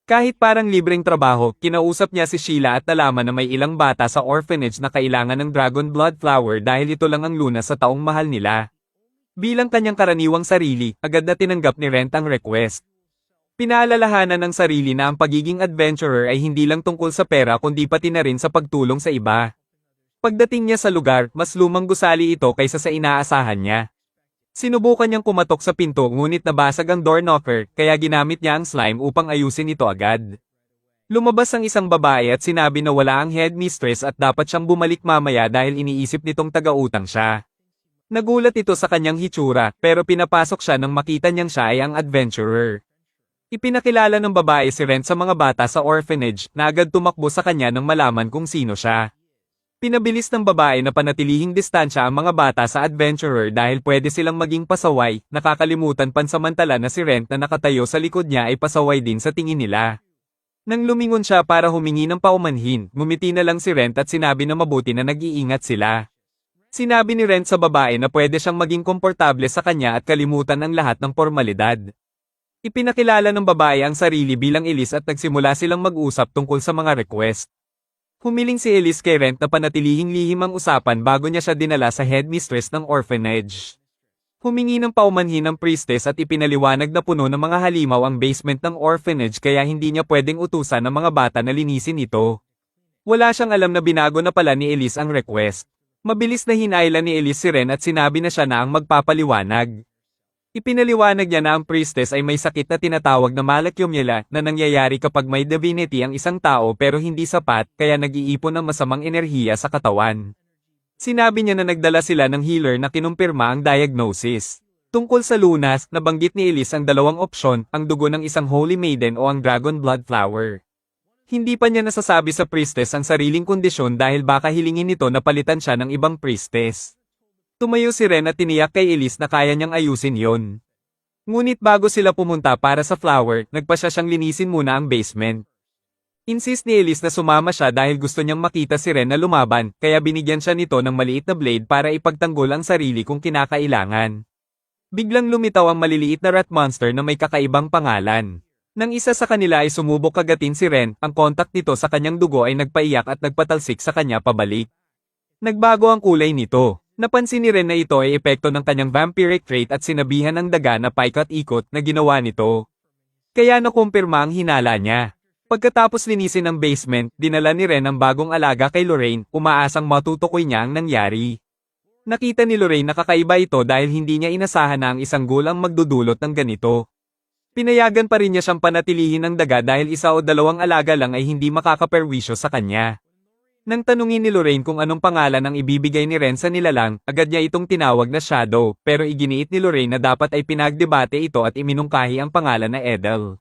Speaker 1: Kahit parang libreng trabaho, kinausap niya si Sheila at nalaman na may ilang bata sa orphanage na kailangan ng dragon blood flower dahil ito lang ang lunas sa taong mahal nila. Bilang kanyang karaniwang sarili, agad na tinanggap ni Ren ang request. Pinaalalahanan ng sarili na ang pagiging adventurer ay hindi lang tungkol sa pera kundi pati na rin sa pagtulong sa iba. Pagdating niya sa lugar, mas lumang gusali ito kaysa sa inaasahan niya. Sinubukan niyang kumatok sa pinto ngunit nabasag ang door knocker, kaya ginamit niya ang slime upang ayusin ito agad. Lumabas ang isang babae at sinabi na wala ang headmistress at dapat siyang bumalik mamaya dahil iniisip nitong taga-utang siya. Nagulat ito sa kanyang hitsura, pero pinapasok siya nang makita niyang siya ay ang adventurer. Ipinakilala ng babae si Ren sa mga bata sa orphanage na agad tumakbo sa kanya nang malaman kung sino siya. Pinabilis ng babae na panatilihing distansya ang mga bata sa adventurer dahil pwede silang maging pasaway, nakakalimutan pansamantala na si Ren na nakatayo sa likod niya ay pasaway din sa tingin nila. Nang lumingon siya para humingi ng paumanhin, ngumiti na lang si Ren at sinabi na mabuti na nag-iingat sila. Sinabi ni Ren sa babae na pwede siyang maging komportable sa kanya at kalimutan ang lahat ng formalidad. Ipinakilala ng babae ang sarili bilang Elise at nagsimula silang mag-usap tungkol sa mga request. Humiling si Elise kay Ren na panatilihing lihim ang usapan bago niya siya dinala sa headmistress ng orphanage. Humingi ng paumanhin ng priestess at ipinaliwanag na puno ng mga halimaw ang basement ng orphanage kaya hindi niya pwedeng utusan ng mga bata na linisin ito. Wala siyang alam na binago na pala ni Elise ang request. Mabilis na hinailan ni Elise si Ren at sinabi na siya na ang magpapaliwanag. Ipinaliwanag niya na ang priestess ay may sakit na tinatawag na malakyomyela na nangyayari kapag may divinity ang isang tao pero hindi sapat kaya nag-iipon ng masamang enerhiya sa katawan. Sinabi niya na nagdala sila ng healer na kinumpirma ang diagnosis. Tungkol sa lunas, nabanggit ni Elise ang dalawang opsyon, ang dugo ng isang holy maiden o ang dragon blood flower. Hindi pa niya nasasabi sa priestess ang sariling kondisyon dahil baka hilingin nito na palitan siya ng ibang priestess. Tumayo si Ren at tiniyak kay Elise na kaya niyang ayusin yon. Ngunit bago sila pumunta para sa flower, nagpasya siyang linisin muna ang basement. Insist ni Elise na sumama siya dahil gusto niyang makita si Ren na lumaban, kaya binigyan siya nito ng maliit na blade para ipagtanggol ang sarili kung kinakailangan. Biglang lumitaw ang maliliit na rat monster na may kakaibang pangalan. Nang isa sa kanila ay sumubok kagatin si Ren, ang kontak nito sa kanyang dugo ay nagpaiyak at nagpatalsik sa kanya pabalik. Nagbago ang kulay nito. Napansin ni Ren na ito ay epekto ng kanyang vampiric trait at sinabihan ng daga na paikot-ikot na ginawa nito. Kaya nakumpirma ang hinala niya. Pagkatapos linisin ang basement, dinala ni Ren ang bagong alaga kay Lorraine, umaasang matutukoy niya ang nangyari. Nakita ni Lorraine na kakaiba ito dahil hindi niya inasahan na ang isang gulang magdudulot ng ganito. Pinayagan pa rin niya siyang panatilihin ng daga dahil isa o dalawang alaga lang ay hindi makakaperwisyo sa kanya. Nang tanungin ni Lorraine kung anong pangalan ang ibibigay ni Ren sa nilalang, agad niya itong tinawag na Shadow, pero iginiit ni Lorraine na dapat ay pinagdebate ito at iminungkahi ang pangalan na Edel.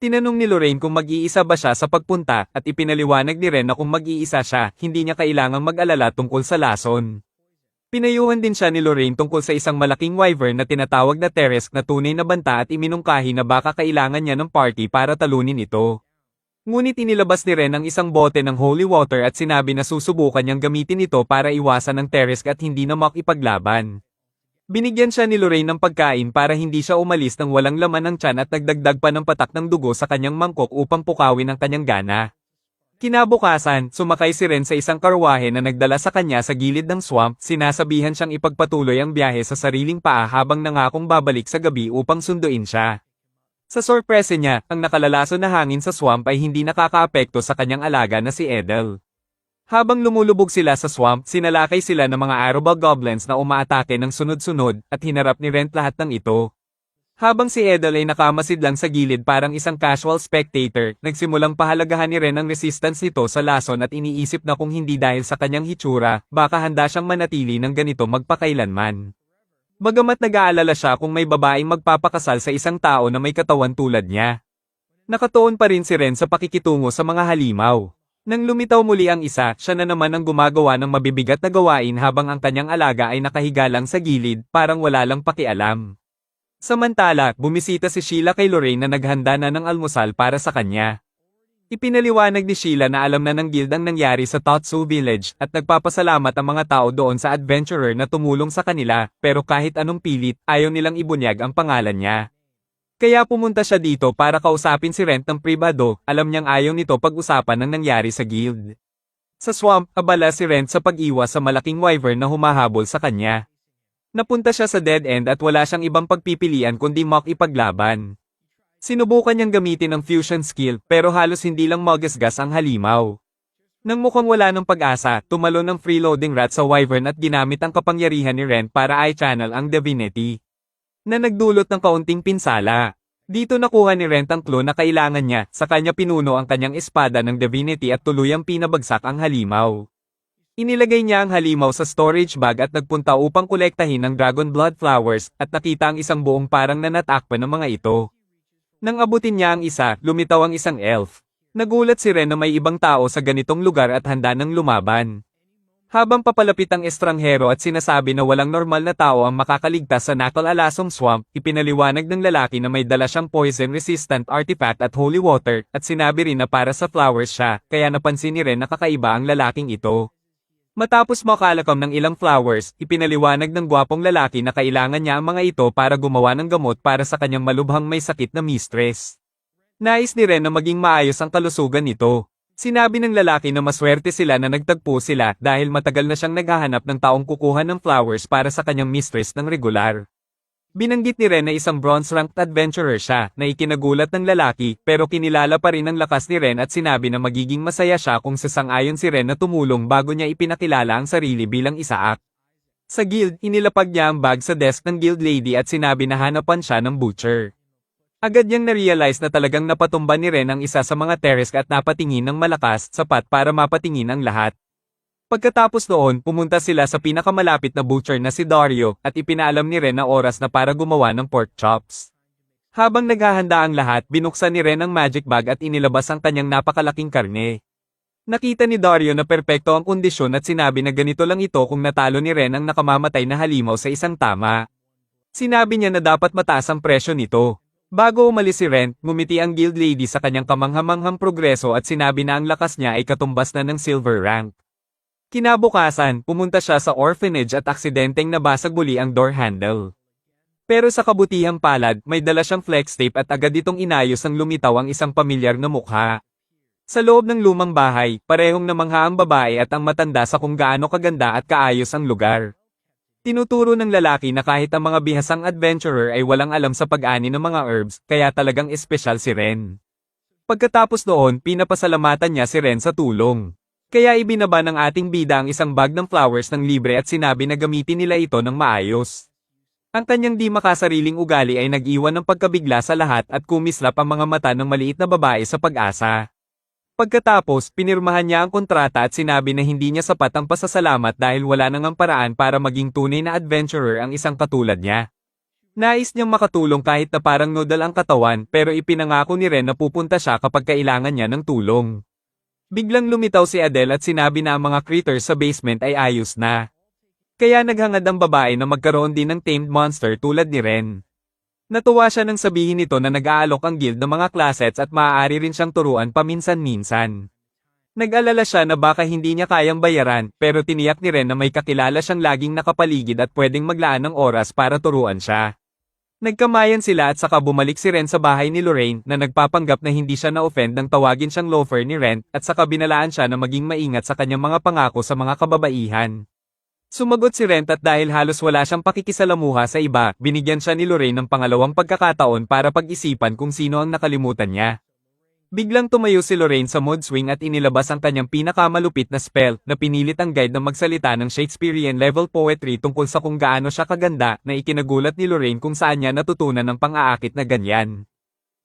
Speaker 1: Tinanong ni Lorraine kung mag-iisa ba siya sa pagpunta, at ipinaliwanag ni Ren na kung mag-iisa siya, hindi niya kailangang mag-alala tungkol sa lason. Pinayuhan din siya ni Lorraine tungkol sa isang malaking wyvern na tinatawag na Teresk na tunay na banta at iminungkahi na baka kailangan niya ng party para talunin ito. Ngunit inilabas ni Ren ang isang bote ng holy water at sinabi na susubukan niyang gamitin ito para iwasan ng Teresk at hindi na makipaglaban. Binigyan siya ni Lorraine ng pagkain para hindi siya umalis ng walang laman ng tiyan at nagdagdag pa ng patak ng dugo sa kanyang mangkok upang pukawin ang kanyang gana. Kinabukasan, sumakay si Ren sa isang karwahe na nagdala sa kanya sa gilid ng swamp, sinasabihan siyang ipagpatuloy ang biyahe sa sariling paa habang nangakong babalik sa gabi upang sunduin siya. Sa sorpresa niya, ang nakalalaso na hangin sa swamp ay hindi nakakaapekto sa kanyang alaga na si Edel. Habang lumulubog sila sa swamp, sinalakay sila ng mga arrowbug goblins na umaatake ng sunod-sunod, at hinarap ni Ren lahat ng ito. Habang si Edel ay nakamasid lang sa gilid parang isang casual spectator, nagsimulang pahalagahan ni Ren ang resistance nito sa lason at iniisip na kung hindi dahil sa kanyang hitsura, baka handa siyang manatili ng ganito magpakailanman. Bagamat nag-aalala siya kung may babaeng magpapakasal sa isang tao na may katawan tulad niya. Nakatuon pa rin si Ren sa pakikitungo sa mga halimaw. Nang lumitaw muli ang isa, siya na naman ang gumagawa ng mabibigat na gawain habang ang kanyang alaga ay nakahiga lang sa gilid, parang wala lang pakialam. Samantala, bumisita si Sheila kay Lorraine na naghanda na ng almusal para sa kanya. Ipinaliwanag ni Sheila na alam na ng guild ang nangyari sa Totsu Village at nagpapasalamat ang mga tao doon sa adventurer na tumulong sa kanila, pero kahit anong pilit, ayaw nilang ibunyag ang pangalan niya. Kaya pumunta siya dito para kausapin si Rent ng pribado, alam niyang ayaw nito pag-usapan ng nangyari sa guild. Sa swamp, abala si Rent sa pag-iwas sa malaking wyvern na humahabol sa kanya. Napunta siya sa dead end at wala siyang ibang pagpipilian kundi makipaglaban. Sinubukan niyang gamitin ang fusion skill pero halos hindi lang magasgas ang halimaw. Nang mukhang wala ng pag-asa, tumalon ng freeloading rat sa wyvern at ginamit ang kapangyarihan ni Ren para i-channel ang divinity, na nagdulot ng kaunting pinsala. Dito nakuha ni Ren ang clue na kailangan niya, sa kanya pinuno ang kanyang espada ng divinity at tuluyang pinabagsak ang halimaw. Inilagay niya ang halimaw sa storage bag at nagpunta upang kolektahin ang dragon blood flowers at nakita ang isang buong parang nanatakpan ng mga ito. Nang abutin niya ang isa, lumitaw ang isang elf. Nagulat si Ren na may ibang tao sa ganitong lugar at handa ng lumaban. Habang papalapit ang estranghero at sinasabi na walang normal na tao ang makakaligtas sa Nakal-Alasong Swamp, ipinaliwanag ng lalaki na may dala siyang poison-resistant artifact at holy water, at sinabi rin na para sa flowers siya, kaya napansin ni Ren na kakaiba ang lalaking ito. Matapos makalakam ng ilang flowers, ipinaliwanag ng gwapong lalaki na kailangan niya ang mga ito para gumawa ng gamot para sa kanyang malubhang may sakit na mistress. Nais ni Ren na maging maayos ang kalusugan nito. Sinabi ng lalaki na maswerte sila na nagtagpo sila dahil matagal na siyang naghahanap ng taong kukuha ng flowers para sa kanyang mistress ng regular. Binanggit ni Ren na isang bronze-ranked adventurer siya, na ikinagulat ng lalaki, pero kinilala pa rin ang lakas ni Ren at sinabi na magiging masaya siya kung sasang-ayon si Ren na tumulong bago niya ipinakilala ang sarili bilang isaak. Sa guild, inilapag niya ang bag sa desk ng guild lady at sinabi na hanapan siya ng butcher. Agad niyang na-realize na talagang napatumba ni Ren ang isa sa mga terrace at napatingin ng malakas, sapat para mapatingin ang lahat. Pagkatapos noon, pumunta sila sa pinakamalapit na butcher na si Dario, at ipinaalam ni Ren na oras na para gumawa ng pork chops. Habang naghahanda ang lahat, binuksan ni Ren ang magic bag at inilabas ang kanyang napakalaking karne. Nakita ni Dario na perpekto ang kondisyon at sinabi na ganito lang ito kung natalo ni Ren ang nakamamatay na halimaw sa isang tama. Sinabi niya na dapat mataas ang presyo nito. Bago umalis si Ren, ngumiti ang guild lady sa kanyang kamanghamanghang progreso at sinabi na ang lakas niya ay katumbas na ng silver rank. Kinabukasan, pumunta siya sa orphanage at aksidenteng nabasag muli ang door handle. Pero sa kabutihang palad, may dala siyang flex tape at agad itong inayos ang lumitaw ang isang pamilyar na mukha. Sa loob ng lumang bahay, parehong namangha ang babae at ang matanda sa kung gaano kaganda at kaayos ang lugar. Tinuturo ng lalaki na kahit ang mga bihasang adventurer ay walang alam sa pag-ani ng mga herbs, kaya talagang espesyal si Ren. Pagkatapos noon, pinapasalamatan niya si Ren sa tulong. Kaya ibinaba ng ating bida ang isang bag ng flowers ng libre at sinabi na gamitin nila ito ng maayos. Ang kanyang di makasariling ugali ay nag-iwan ng pagkabigla sa lahat at kumislap ang mga mata ng maliit na babae sa pag-asa. Pagkatapos, pinirmahan niya ang kontrata at sinabi na hindi niya sapat ang pasasalamat dahil wala nang ang paraan para maging tunay na adventurer ang isang katulad niya. Nais niyang makatulong kahit na parang nodal ang katawan, pero ipinangako ni Ren na pupunta siya kapag kailangan niya ng tulong. Biglang lumitaw si Adele at sinabi na ang mga critters sa basement ay ayos na. Kaya naghangad ang babae na magkaroon din ng tamed monster tulad ni Ren. Natuwa siya nang sabihin nito na nag-aalok ang guild ng mga classes at maaari rin siyang turuan paminsan-minsan. Nag-alala siya na baka hindi niya kayang bayaran, pero tiniyak ni Ren na may kakilala siyang laging nakapaligid at pwedeng maglaan ng oras para turuan siya. Nagkamayan sila at saka bumalik si Ren sa bahay ni Lorraine na nagpapanggap na hindi siya na-offend nang tawagin siyang loafer ni Ren at saka binalaan siya na maging maingat sa kanyang mga pangako sa mga kababaihan. Sumagot si Ren at dahil halos wala siyang pakikisalamuha sa iba, binigyan siya ni Lorraine ng pangalawang pagkakataon para pag-isipan kung sino ang nakalimutan niya. Biglang tumayo si Lorraine sa mood swing at inilabas ang kanyang pinakamalupit na spell na pinilit ang guide na magsalita ng Shakespearean level poetry tungkol sa kung gaano siya kaganda na ikinagulat ni Lorraine kung saan niya natutunan ng pang-aakit na ganyan.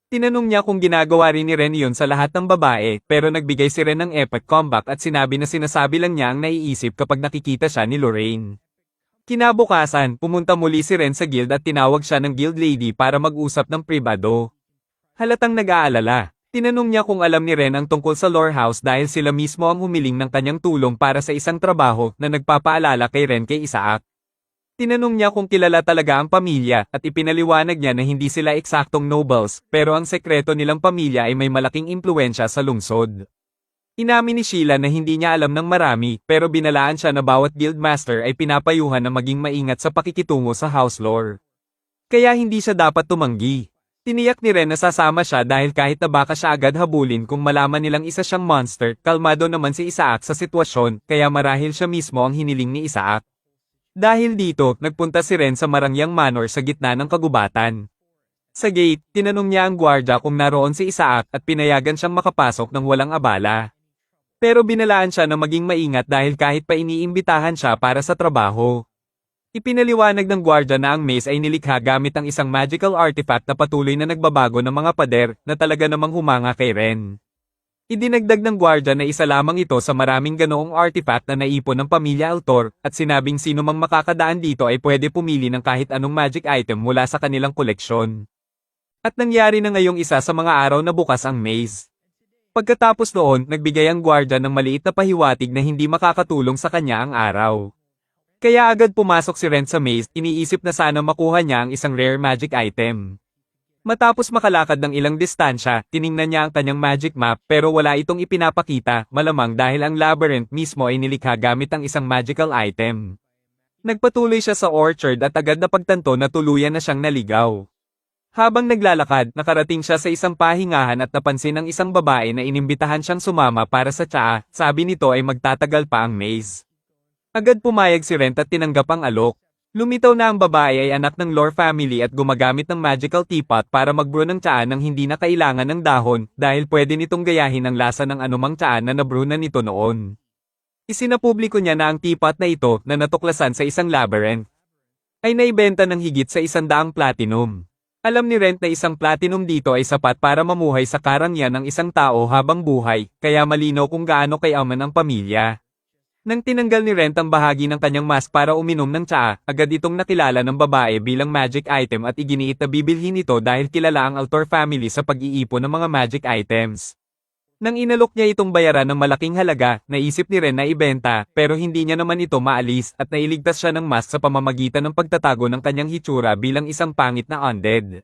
Speaker 1: Tinanong niya kung ginagawa rin ni Ren yun sa lahat ng babae pero nagbigay si Ren ng epic comeback at sinabi na sinasabi lang niya ang naiisip kapag nakikita siya ni Lorraine. Kinabukasan, pumunta muli si Ren sa guild at tinawag siya ng guild lady para mag-usap ng pribado. Halatang nag-aalala. Tinanong niya kung alam ni Ren ang tungkol sa lore house dahil sila mismo ang humiling ng kanyang tulong para sa isang trabaho na nagpapaalala kay Ren kay Isaac. Tinanong niya kung kilala talaga ang pamilya at ipinaliwanag niya na hindi sila eksaktong nobles pero ang sekreto nilang pamilya ay may malaking impluensya sa lungsod. Inamin ni Sheila na hindi niya alam ng marami pero binalaan siya na bawat guildmaster ay pinapayuhan na maging maingat sa pakikitungo sa house lore. Kaya hindi siya dapat tumanggi. Tiniyak ni Ren na sasama siya dahil kahit na baka siya agad habulin kung malaman nilang isa siyang monster, kalmado naman si Isaac sa sitwasyon, kaya marahil siya mismo ang hiniling ni Isaac. Dahil dito, nagpunta si Ren sa Marangyang Manor sa gitna ng kagubatan. Sa gate, tinanong niya ang gwardya kung naroon si Isaac at pinayagan siyang makapasok ng walang abala. Pero binalaan siya na maging maingat dahil kahit pa iniimbitahan siya para sa trabaho. Ipinaliwanag ng gwardya na ang maze ay nilikha gamit ang isang magical artifact na patuloy na nagbabago ng mga pader na talaga namang humanga kay Ren. Idinagdag ng gwardya na isa lamang ito sa maraming ganoong artifact na naipon ng pamilya Altor at sinabing sino mang makakadaan dito ay pwede pumili ng kahit anong magic item mula sa kanilang koleksyon. At nangyari na ngayong isa sa mga araw na bukas ang maze. Pagkatapos noon, nagbigay ang gwardya ng maliit na pahiwatig na hindi makakatulong sa kanya ang araw. Kaya agad pumasok si Ren sa maze, iniisip na sana makuha niya ang isang rare magic item. Matapos makalakad ng ilang distansya, tiningnan niya ang kanyang magic map pero wala itong ipinapakita, malamang dahil ang labyrinth mismo ay nilikha gamit ang isang magical item. Nagpatuloy siya sa orchard at agad na pagtanto na tuluyan na siyang naligaw. Habang naglalakad, nakarating siya sa isang pahingahan at napansin ng isang babae na inimbitahan siyang sumama para sa tsaa, sabi nito ay magtatagal pa ang maze. Agad pumayag si Ren at tinanggap ang alok. Lumitaw na ang babae ay anak ng Lore family at gumagamit ng magical teapot para mag-brew ng tsaa nang hindi na kailangan ng dahon dahil pwede nitong gayahin ang lasa ng anumang tsaa na nabrew na nito noon. Isinapubliko niya na ang teapot na ito na natuklasan sa isang labyrinth ay naibenta ng higit sa 100 platinum. Alam ni Ren na isang platinum dito ay sapat para mamuhay sa karangyan ng isang tao habang buhay, kaya malinaw kung gaano kayaman ang pamilya. Nang tinanggal ni Ren ang bahagi ng kanyang mask para uminom ng tsaa, agad itong nakilala ng babae bilang magic item at iginiit na bibilhin ito dahil kilala ang Altor family sa pag-iipon ng mga magic items. Nang inalok niya itong bayaran ng malaking halaga, naisip ni Ren na ibenta, pero hindi niya naman ito maalis at nailigtas siya ng mask sa pamamagitan ng pagtatago ng kanyang hitsura bilang isang pangit na undead.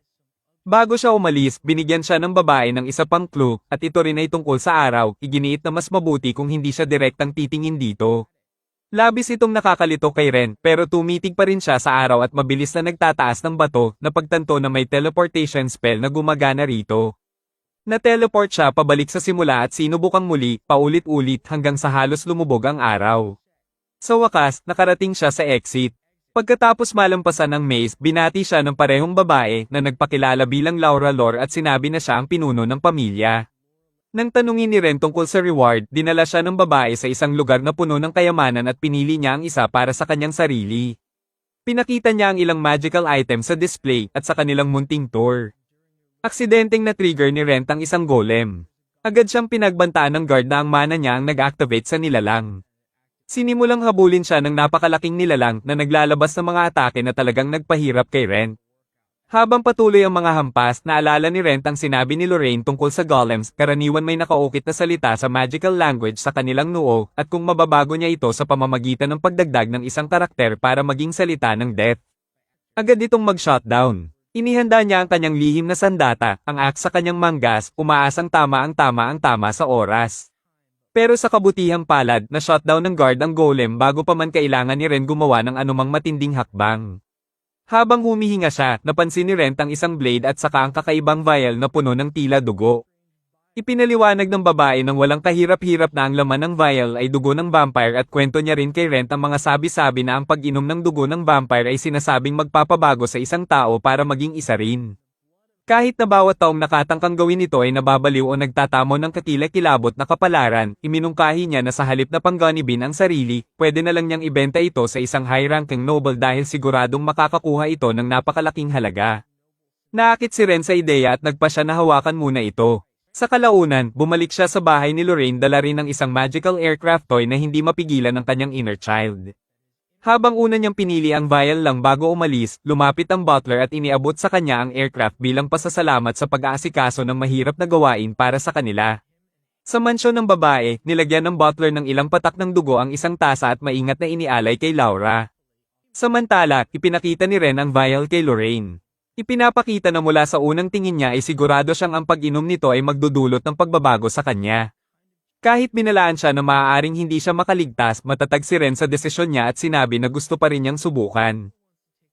Speaker 1: Bago siya umalis, binigyan siya ng babae ng isa pang clue, at ito rin ay tungkol sa araw, iginiit na mas mabuti kung hindi siya direktang titingin dito. Labis itong nakakalito kay Ren, pero tumitig pa rin siya sa araw at mabilis na nagtataas ng bato, na pagtanto na may teleportation spell na gumagana rito. Na-teleport siya pabalik sa simula at sinubukang muli, paulit-ulit hanggang sa halos lumubog ang araw. Sa wakas, nakarating siya sa exit. Pagkatapos malampasan ng maze, binati siya ng parehong babae na nagpakilala bilang Laura Lore at sinabi na siya ang pinuno ng pamilya. Nang tanungin ni Ren tungkol sa reward, dinala siya ng babae sa isang lugar na puno ng kayamanan at pinili niya ang isa para sa kanyang sarili. Pinakita niya ang ilang magical items sa display at sa kanilang munting tour. Aksidenteng na-trigger ni Ren ang isang golem. Agad siyang pinagbantaan ng guard na ang mana niya ang nag-activate sa nilalang. Sinimulang habulin siya ng napakalaking nilalang na naglalabas ng mga atake na talagang nagpahirap kay Ren. Habang patuloy ang mga hampas, naalala ni Ren ang sinabi ni Lorraine tungkol sa golems, karaniwan may nakaukit na salita sa magical language sa kanilang noo, at kung mababago niya ito sa pamamagitan ng pagdagdag ng isang karakter para maging salita ng death. Agad itong mag-shutdown. Inihanda niya ang kanyang lihim na sandata, ang axe sa kanyang manggas, umaasang tama ang tama sa oras. Pero sa kabutihang palad, na-shutdown ng guard ang golem bago pa man kailangan ni Ren gumawa ng anumang matinding hakbang. Habang humihinga siya, napansin ni Rent ang isang blade at saka ang kakaibang vial na puno ng tila dugo. Ipinaliwanag ng babae nang walang kahirap-hirap na ang laman ng vial ay dugo ng vampire at kwento niya rin kay Rent ang mga sabi-sabi na ang pag-inom ng dugo ng vampire ay sinasabing magpapabago sa isang tao para maging isa rin. Kahit na bawat taong nakatangkang gawin ito ay nababaliw o nagtatamo ng kakilakilabot na kapalaran, iminungkahi niya na sa halip na pangganibin ang sarili, pwede na lang niyang ibenta ito sa isang high-ranking noble dahil siguradong makakakuha ito ng napakalaking halaga. Naakit si Ren sa ideya at nagpa siya na hawakan muna ito. Sa kalaunan, bumalik siya sa bahay ni Lorraine dala rin ng isang magical aircraft toy na hindi mapigilan ng kanyang inner child. Habang una niyang pinili ang vial lang bago umalis, lumapit ang butler at iniabot sa kanya ang aircraft bilang pasasalamat sa pag-aasikaso ng mahirap na gawain para sa kanila. Sa mansyon ng babae, nilagyan ng butler ng ilang patak ng dugo ang isang tasa at maingat na inialay kay Laura. Samantala, ipinakita ni Ren ang vial kay Lorraine. Ipinapakita na mula sa unang tingin niya ay sigurado siyang ang pag-inom nito ay magdudulot ng pagbabago sa kanya. Kahit binalaan siya na maaaring hindi siya makaligtas, matatag si Ren sa desisyon niya at sinabi na gusto pa rin niyang subukan.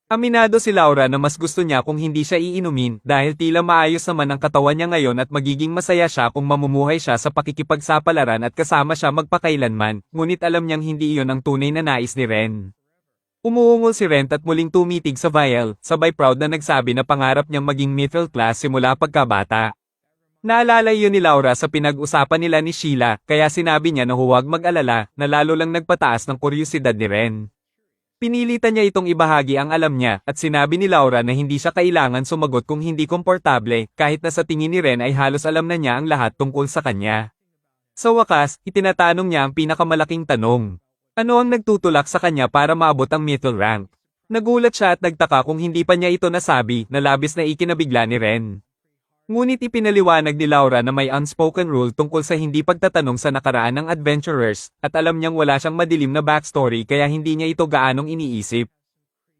Speaker 1: Aminado si Laura na mas gusto niya kung hindi siya iinumin dahil tila maayos naman ang katawan niya ngayon at magiging masaya siya kung mamumuhay siya sa pakikipagsapalaran at kasama siya magpakailanman, ngunit alam niyang hindi iyon ang tunay na nais ni Ren. Umuungol si Ren at muling tumitig sa vial, sabay proud na nagsabi na pangarap niyang maging middle class simula pagkabata. Naalala yun ni Laura sa pinag-usapan nila ni Sheila, kaya sinabi niya na huwag mag-alala, na lalo lang nagpataas ng kuryusidad ni Ren. Pinilitan niya itong ibahagi ang alam niya, at sinabi ni Laura na hindi siya kailangan sumagot kung hindi komportable, kahit na sa tingin ni Ren ay halos alam na niya ang lahat tungkol sa kanya. Sa wakas, itinatanong niya ang pinakamalaking tanong. Ano ang nagtutulak sa kanya para maabot ang middle rank? Nagulat siya at nagtaka kung hindi pa niya ito nasabi, na labis na ikinabigla ni Ren. Ngunit ipinaliwanag ni Laura na may unspoken rule tungkol sa hindi pagtatanong sa nakaraan ng adventurers, at alam niyang wala siyang madilim na backstory kaya hindi niya ito gaanong iniisip.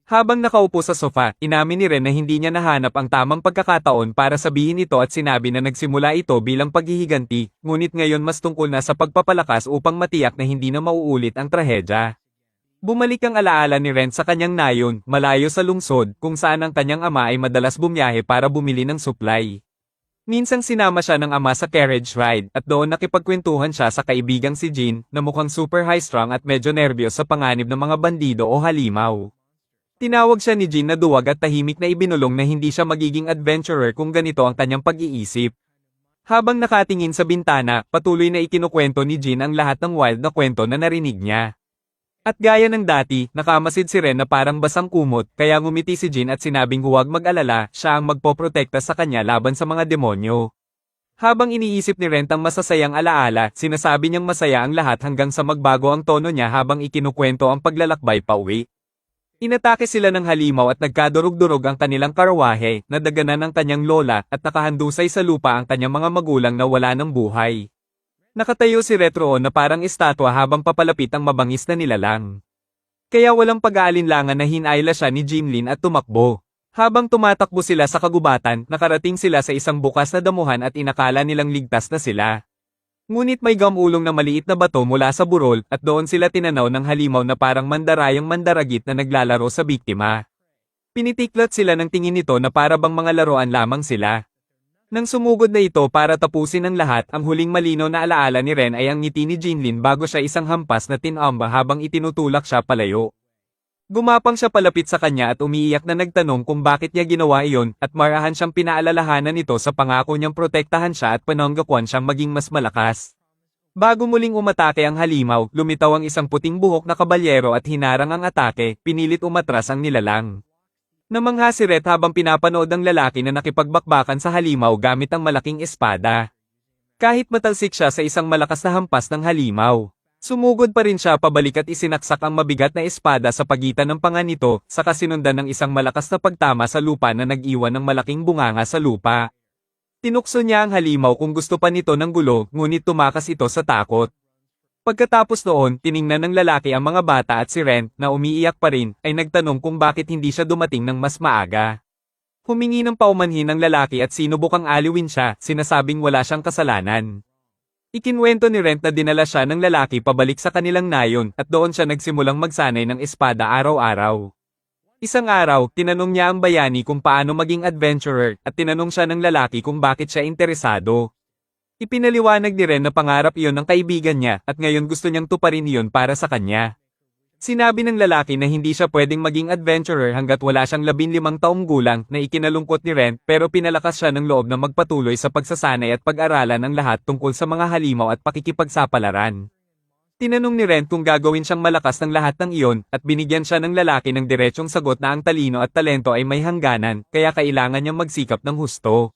Speaker 1: Habang nakaupo sa sofa, inamin ni Ren na hindi niya nahanap ang tamang pagkakataon para sabihin ito at sinabi na nagsimula ito bilang paghihiganti, ngunit ngayon mas tungkol na sa pagpapalakas upang matiyak na hindi na mauulit ang trahedya. Bumalik ang alaala ni Ren sa kanyang nayon, malayo sa lungsod, kung saan ang kanyang ama ay madalas bumiyahe para bumili ng supply. Minsang sinama siya ng ama sa carriage ride at doon nakipagkwentuhan siya sa kaibigang si Jean na mukhang super high-strung at medyo nervyos sa panganib ng mga bandido o halimaw. Tinawag siya ni Jean na duwag at tahimik na ibinulong na hindi siya magiging adventurer kung ganito ang kanyang pag-iisip. Habang nakatingin sa bintana, patuloy na ikinukwento ni Jean ang lahat ng wild na kwento na narinig niya. At gaya ng dati, nakamasid si Ren na parang basang kumot, kaya ngumiti si Jean at sinabing huwag mag-alala, siya ang magpoprotekta sa kanya laban sa mga demonyo. Habang iniisip ni Ren ang masasayang alaala, sinasabi niyang masaya ang lahat hanggang sa magbago ang tono niya habang ikinukwento ang paglalakbay pauwi. Inatake sila ng halimaw at nagkadurog-durog ang kanilang karawahe, nadaganan ng kanyang lola, at nakahandusay sa lupa ang kanyang mga magulang na wala ng buhay. Nakatayo si Retroon na parang estatwa habang papalapit ang mabangis na nilalang. Kaya walang pag-aalinlangan na hinayla siya ni Jimlin at tumakbo. Habang tumatakbo sila sa kagubatan, nakarating sila sa isang bukas na damuhan at inakala nilang ligtas na sila. Ngunit may gamulong na maliit na bato mula sa burol at doon sila tinanaw ng halimaw na parang mandarayang mandaragit na naglalaro sa biktima. Pinitiklat sila ng tingin nito na para bang mga laruan lamang sila. Nang sumugod na ito para tapusin ang lahat, ang huling malinaw na alaala ni Ren ay ang ngiti ni Jinlin bago siya isang hampas na tinamba habang itinutulak siya palayo. Gumapang siya palapit sa kanya at umiiyak na nagtanong kung bakit niya ginawa iyon at marahan siyang pinaalalahanan nito sa pangako niyang protektahan siya at pananggakuan siyang maging mas malakas. Bago muling umatake ang halimaw, lumitaw ang isang puting buhok na kabalyero at hinarang ang atake, pinilit umatras ang nilalang. Namangha si Ret habang pinapanood ang lalaki na nakipagbakbakan sa halimaw gamit ang malaking espada. Kahit matalsik siya sa isang malakas na hampas ng halimaw, sumugod pa rin siya pabalik at isinaksak ang mabigat na espada sa pagitan ng panga nito, saka sinundan ng isang malakas na pagtama sa lupa na nag-iwan ng malaking bunganga sa lupa. Tinukso niya ang halimaw kung gusto pa nito ng gulo, ngunit tumakas ito sa takot. Pagkatapos noon, tiningnan ng lalaki ang mga bata at si Ren, na umiiyak pa rin, ay nagtanong kung bakit hindi siya dumating ng mas maaga. Humingi ng paumanhin ng lalaki at sinubukang aliwin siya, sinasabing wala siyang kasalanan. Ikinwento ni Ren na dinala siya ng lalaki pabalik sa kanilang nayon, at doon siya nagsimulang magsanay ng espada araw-araw. Isang araw, tinanong niya ang bayani kung paano maging adventurer, at tinanong siya ng lalaki kung bakit siya interesado. Ipinaliwanag ni Ren na pangarap iyon ng kaibigan niya, at ngayon gusto niyang tuparin iyon para sa kanya. Sinabi ng lalaki na hindi siya pwedeng maging adventurer hanggat wala siyang 15 taong gulang, na ikinalungkot ni Ren, pero pinalakas siya ng loob na magpatuloy sa pagsasanay at pag-aralan ang lahat tungkol sa mga halimaw at pakikipagsapalaran. Tinanong ni Ren kung gagawin siyang malakas ng lahat ng iyon, at binigyan siya ng lalaki ng diretsong sagot na ang talino at talento ay may hangganan, kaya kailangan niyang magsikap ng husto.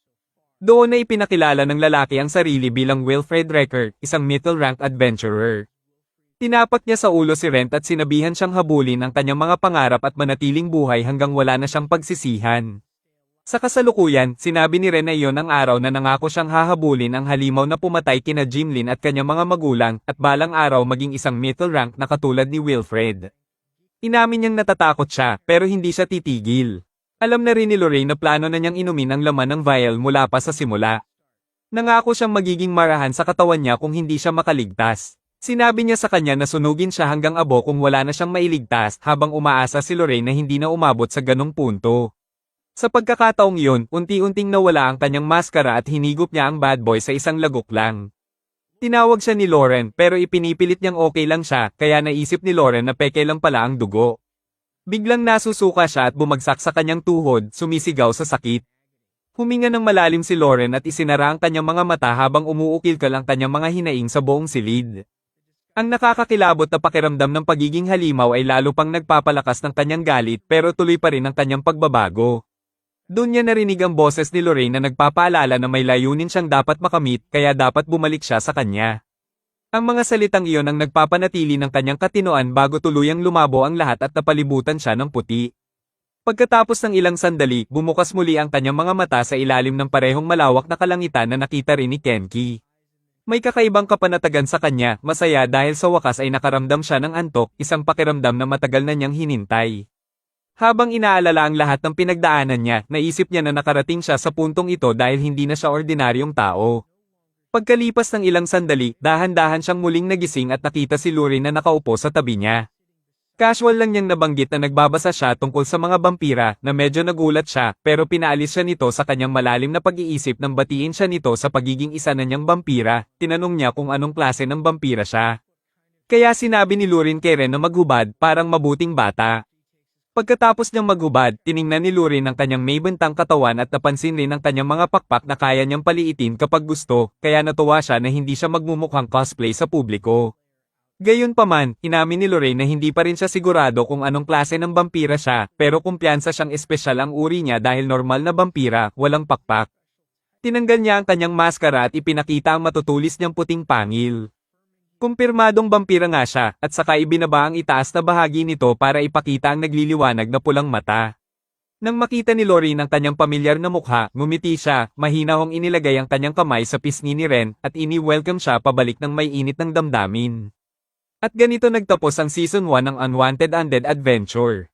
Speaker 1: Doon na ipinakilala ng lalaki ang sarili bilang Wilfred Recker, isang middle-rank adventurer. Tinapak niya sa ulo si Ren at sinabihan siyang habulin ang kanyang mga pangarap at manatiling buhay hanggang wala na siyang pagsisihan. Sa kasalukuyan, sinabi ni Ren na iyon ang araw na nangako siyang hahabulin ang halimaw na pumatay kina Jimlin at kanyang mga magulang, at balang araw maging isang middle rank na katulad ni Wilfred. Inamin niyang natatakot siya, pero hindi siya titigil. Alam na rin ni Lorraine na plano na niyang inumin ang laman ng vial mula pa sa simula. Nangako siyang magiging marahan sa katawan niya kung hindi siya makaligtas. Sinabi niya sa kanya na sunugin siya hanggang abo kung wala na siyang mailigtas, habang umaasa si Lorraine na hindi na umabot sa ganong punto. Sa pagkakataong iyon, unti-unting nawala ang kanyang maskara at hinigop niya ang bad boy sa isang lagok lang. Tinawag siya ni Lauren, pero ipinipilit niyang okay lang siya, kaya naisip ni Lauren na peke lang pala ang dugo. Biglang nasusuka siya at bumagsak sa kanyang tuhod, sumisigaw sa sakit. Huminga ng malalim si Lauren at isinara ang kanyang mga mata habang umuukil-kal ang kanyang mga hinaing sa buong silid. Ang nakakakilabot na pakiramdam ng pagiging halimaw ay lalo pang nagpapalakas ng kanyang galit, pero tuloy pa rin ang kanyang pagbabago. Doon niya narinig ang boses ni Lorraine na nagpapaalala na may layunin siyang dapat makamit, kaya dapat bumalik siya sa kanya. Ang mga salitang iyon ang nagpapanatili ng kanyang katinoan bago tuluyang lumabo ang lahat at napalibutan siya ng puti. Pagkatapos ng ilang sandali, bumukas muli ang kanyang mga mata sa ilalim ng parehong malawak na kalangitan na nakita rin ni Kenki. May kakaibang kapanatagan sa kanya, masaya dahil sa wakas ay nakaramdam siya ng antok, isang pakiramdam na matagal na niyang hinintay. Habang inaalala ang lahat ng pinagdaanan niya, naisip niya na nakarating siya sa puntong ito dahil hindi na siya ordinaryong tao. Pagkalipas ng ilang sandali, dahan-dahan siyang muling nagising at nakita si Lorraine na nakaupo sa tabi niya. Casual lang niyang nabanggit na nagbabasa siya tungkol sa mga vampira, na medyo nagulat siya, pero pinaalis siya nito sa kanyang malalim na pag-iisip nang batiin siya nito sa pagiging isa na niyang vampira. Tinanong niya kung anong klase ng vampira siya. Kaya sinabi ni Lorraine kay Ren na maghubad, parang mabuting bata. Pagkatapos niyang maghubad, tiningnan ni Lorraine ang kanyang may bentang katawan at napansin rin ang kanyang mga pakpak na kaya niyang paliitin kapag gusto, kaya natuwa siya na hindi siya magmumukhang cosplay sa publiko. Gayunpaman, inamin ni Lorraine na hindi pa rin siya sigurado kung anong klase ng vampira siya, pero kumpiyansa siyang espesyal ang uri niya dahil normal na vampira, walang pakpak. Tinanggal niya ang kanyang maskara at ipinakita ang matutulis niyang puting pangil. Kumpirmadong vampira nga siya, at saka ibinaba ang itaas na bahagi nito para ipakita ang nagliliwanag na pulang mata. Nang makita ni Lorraine ang kanyang pamilyar na mukha, ngumiti siya, mahinahong inilagay ang kanyang kamay sa pisngi ni Ren, at ini-welcome siya pabalik ng may init ng damdamin. At ganito nagtapos ang Season 1 ng Unwanted Undead Adventure.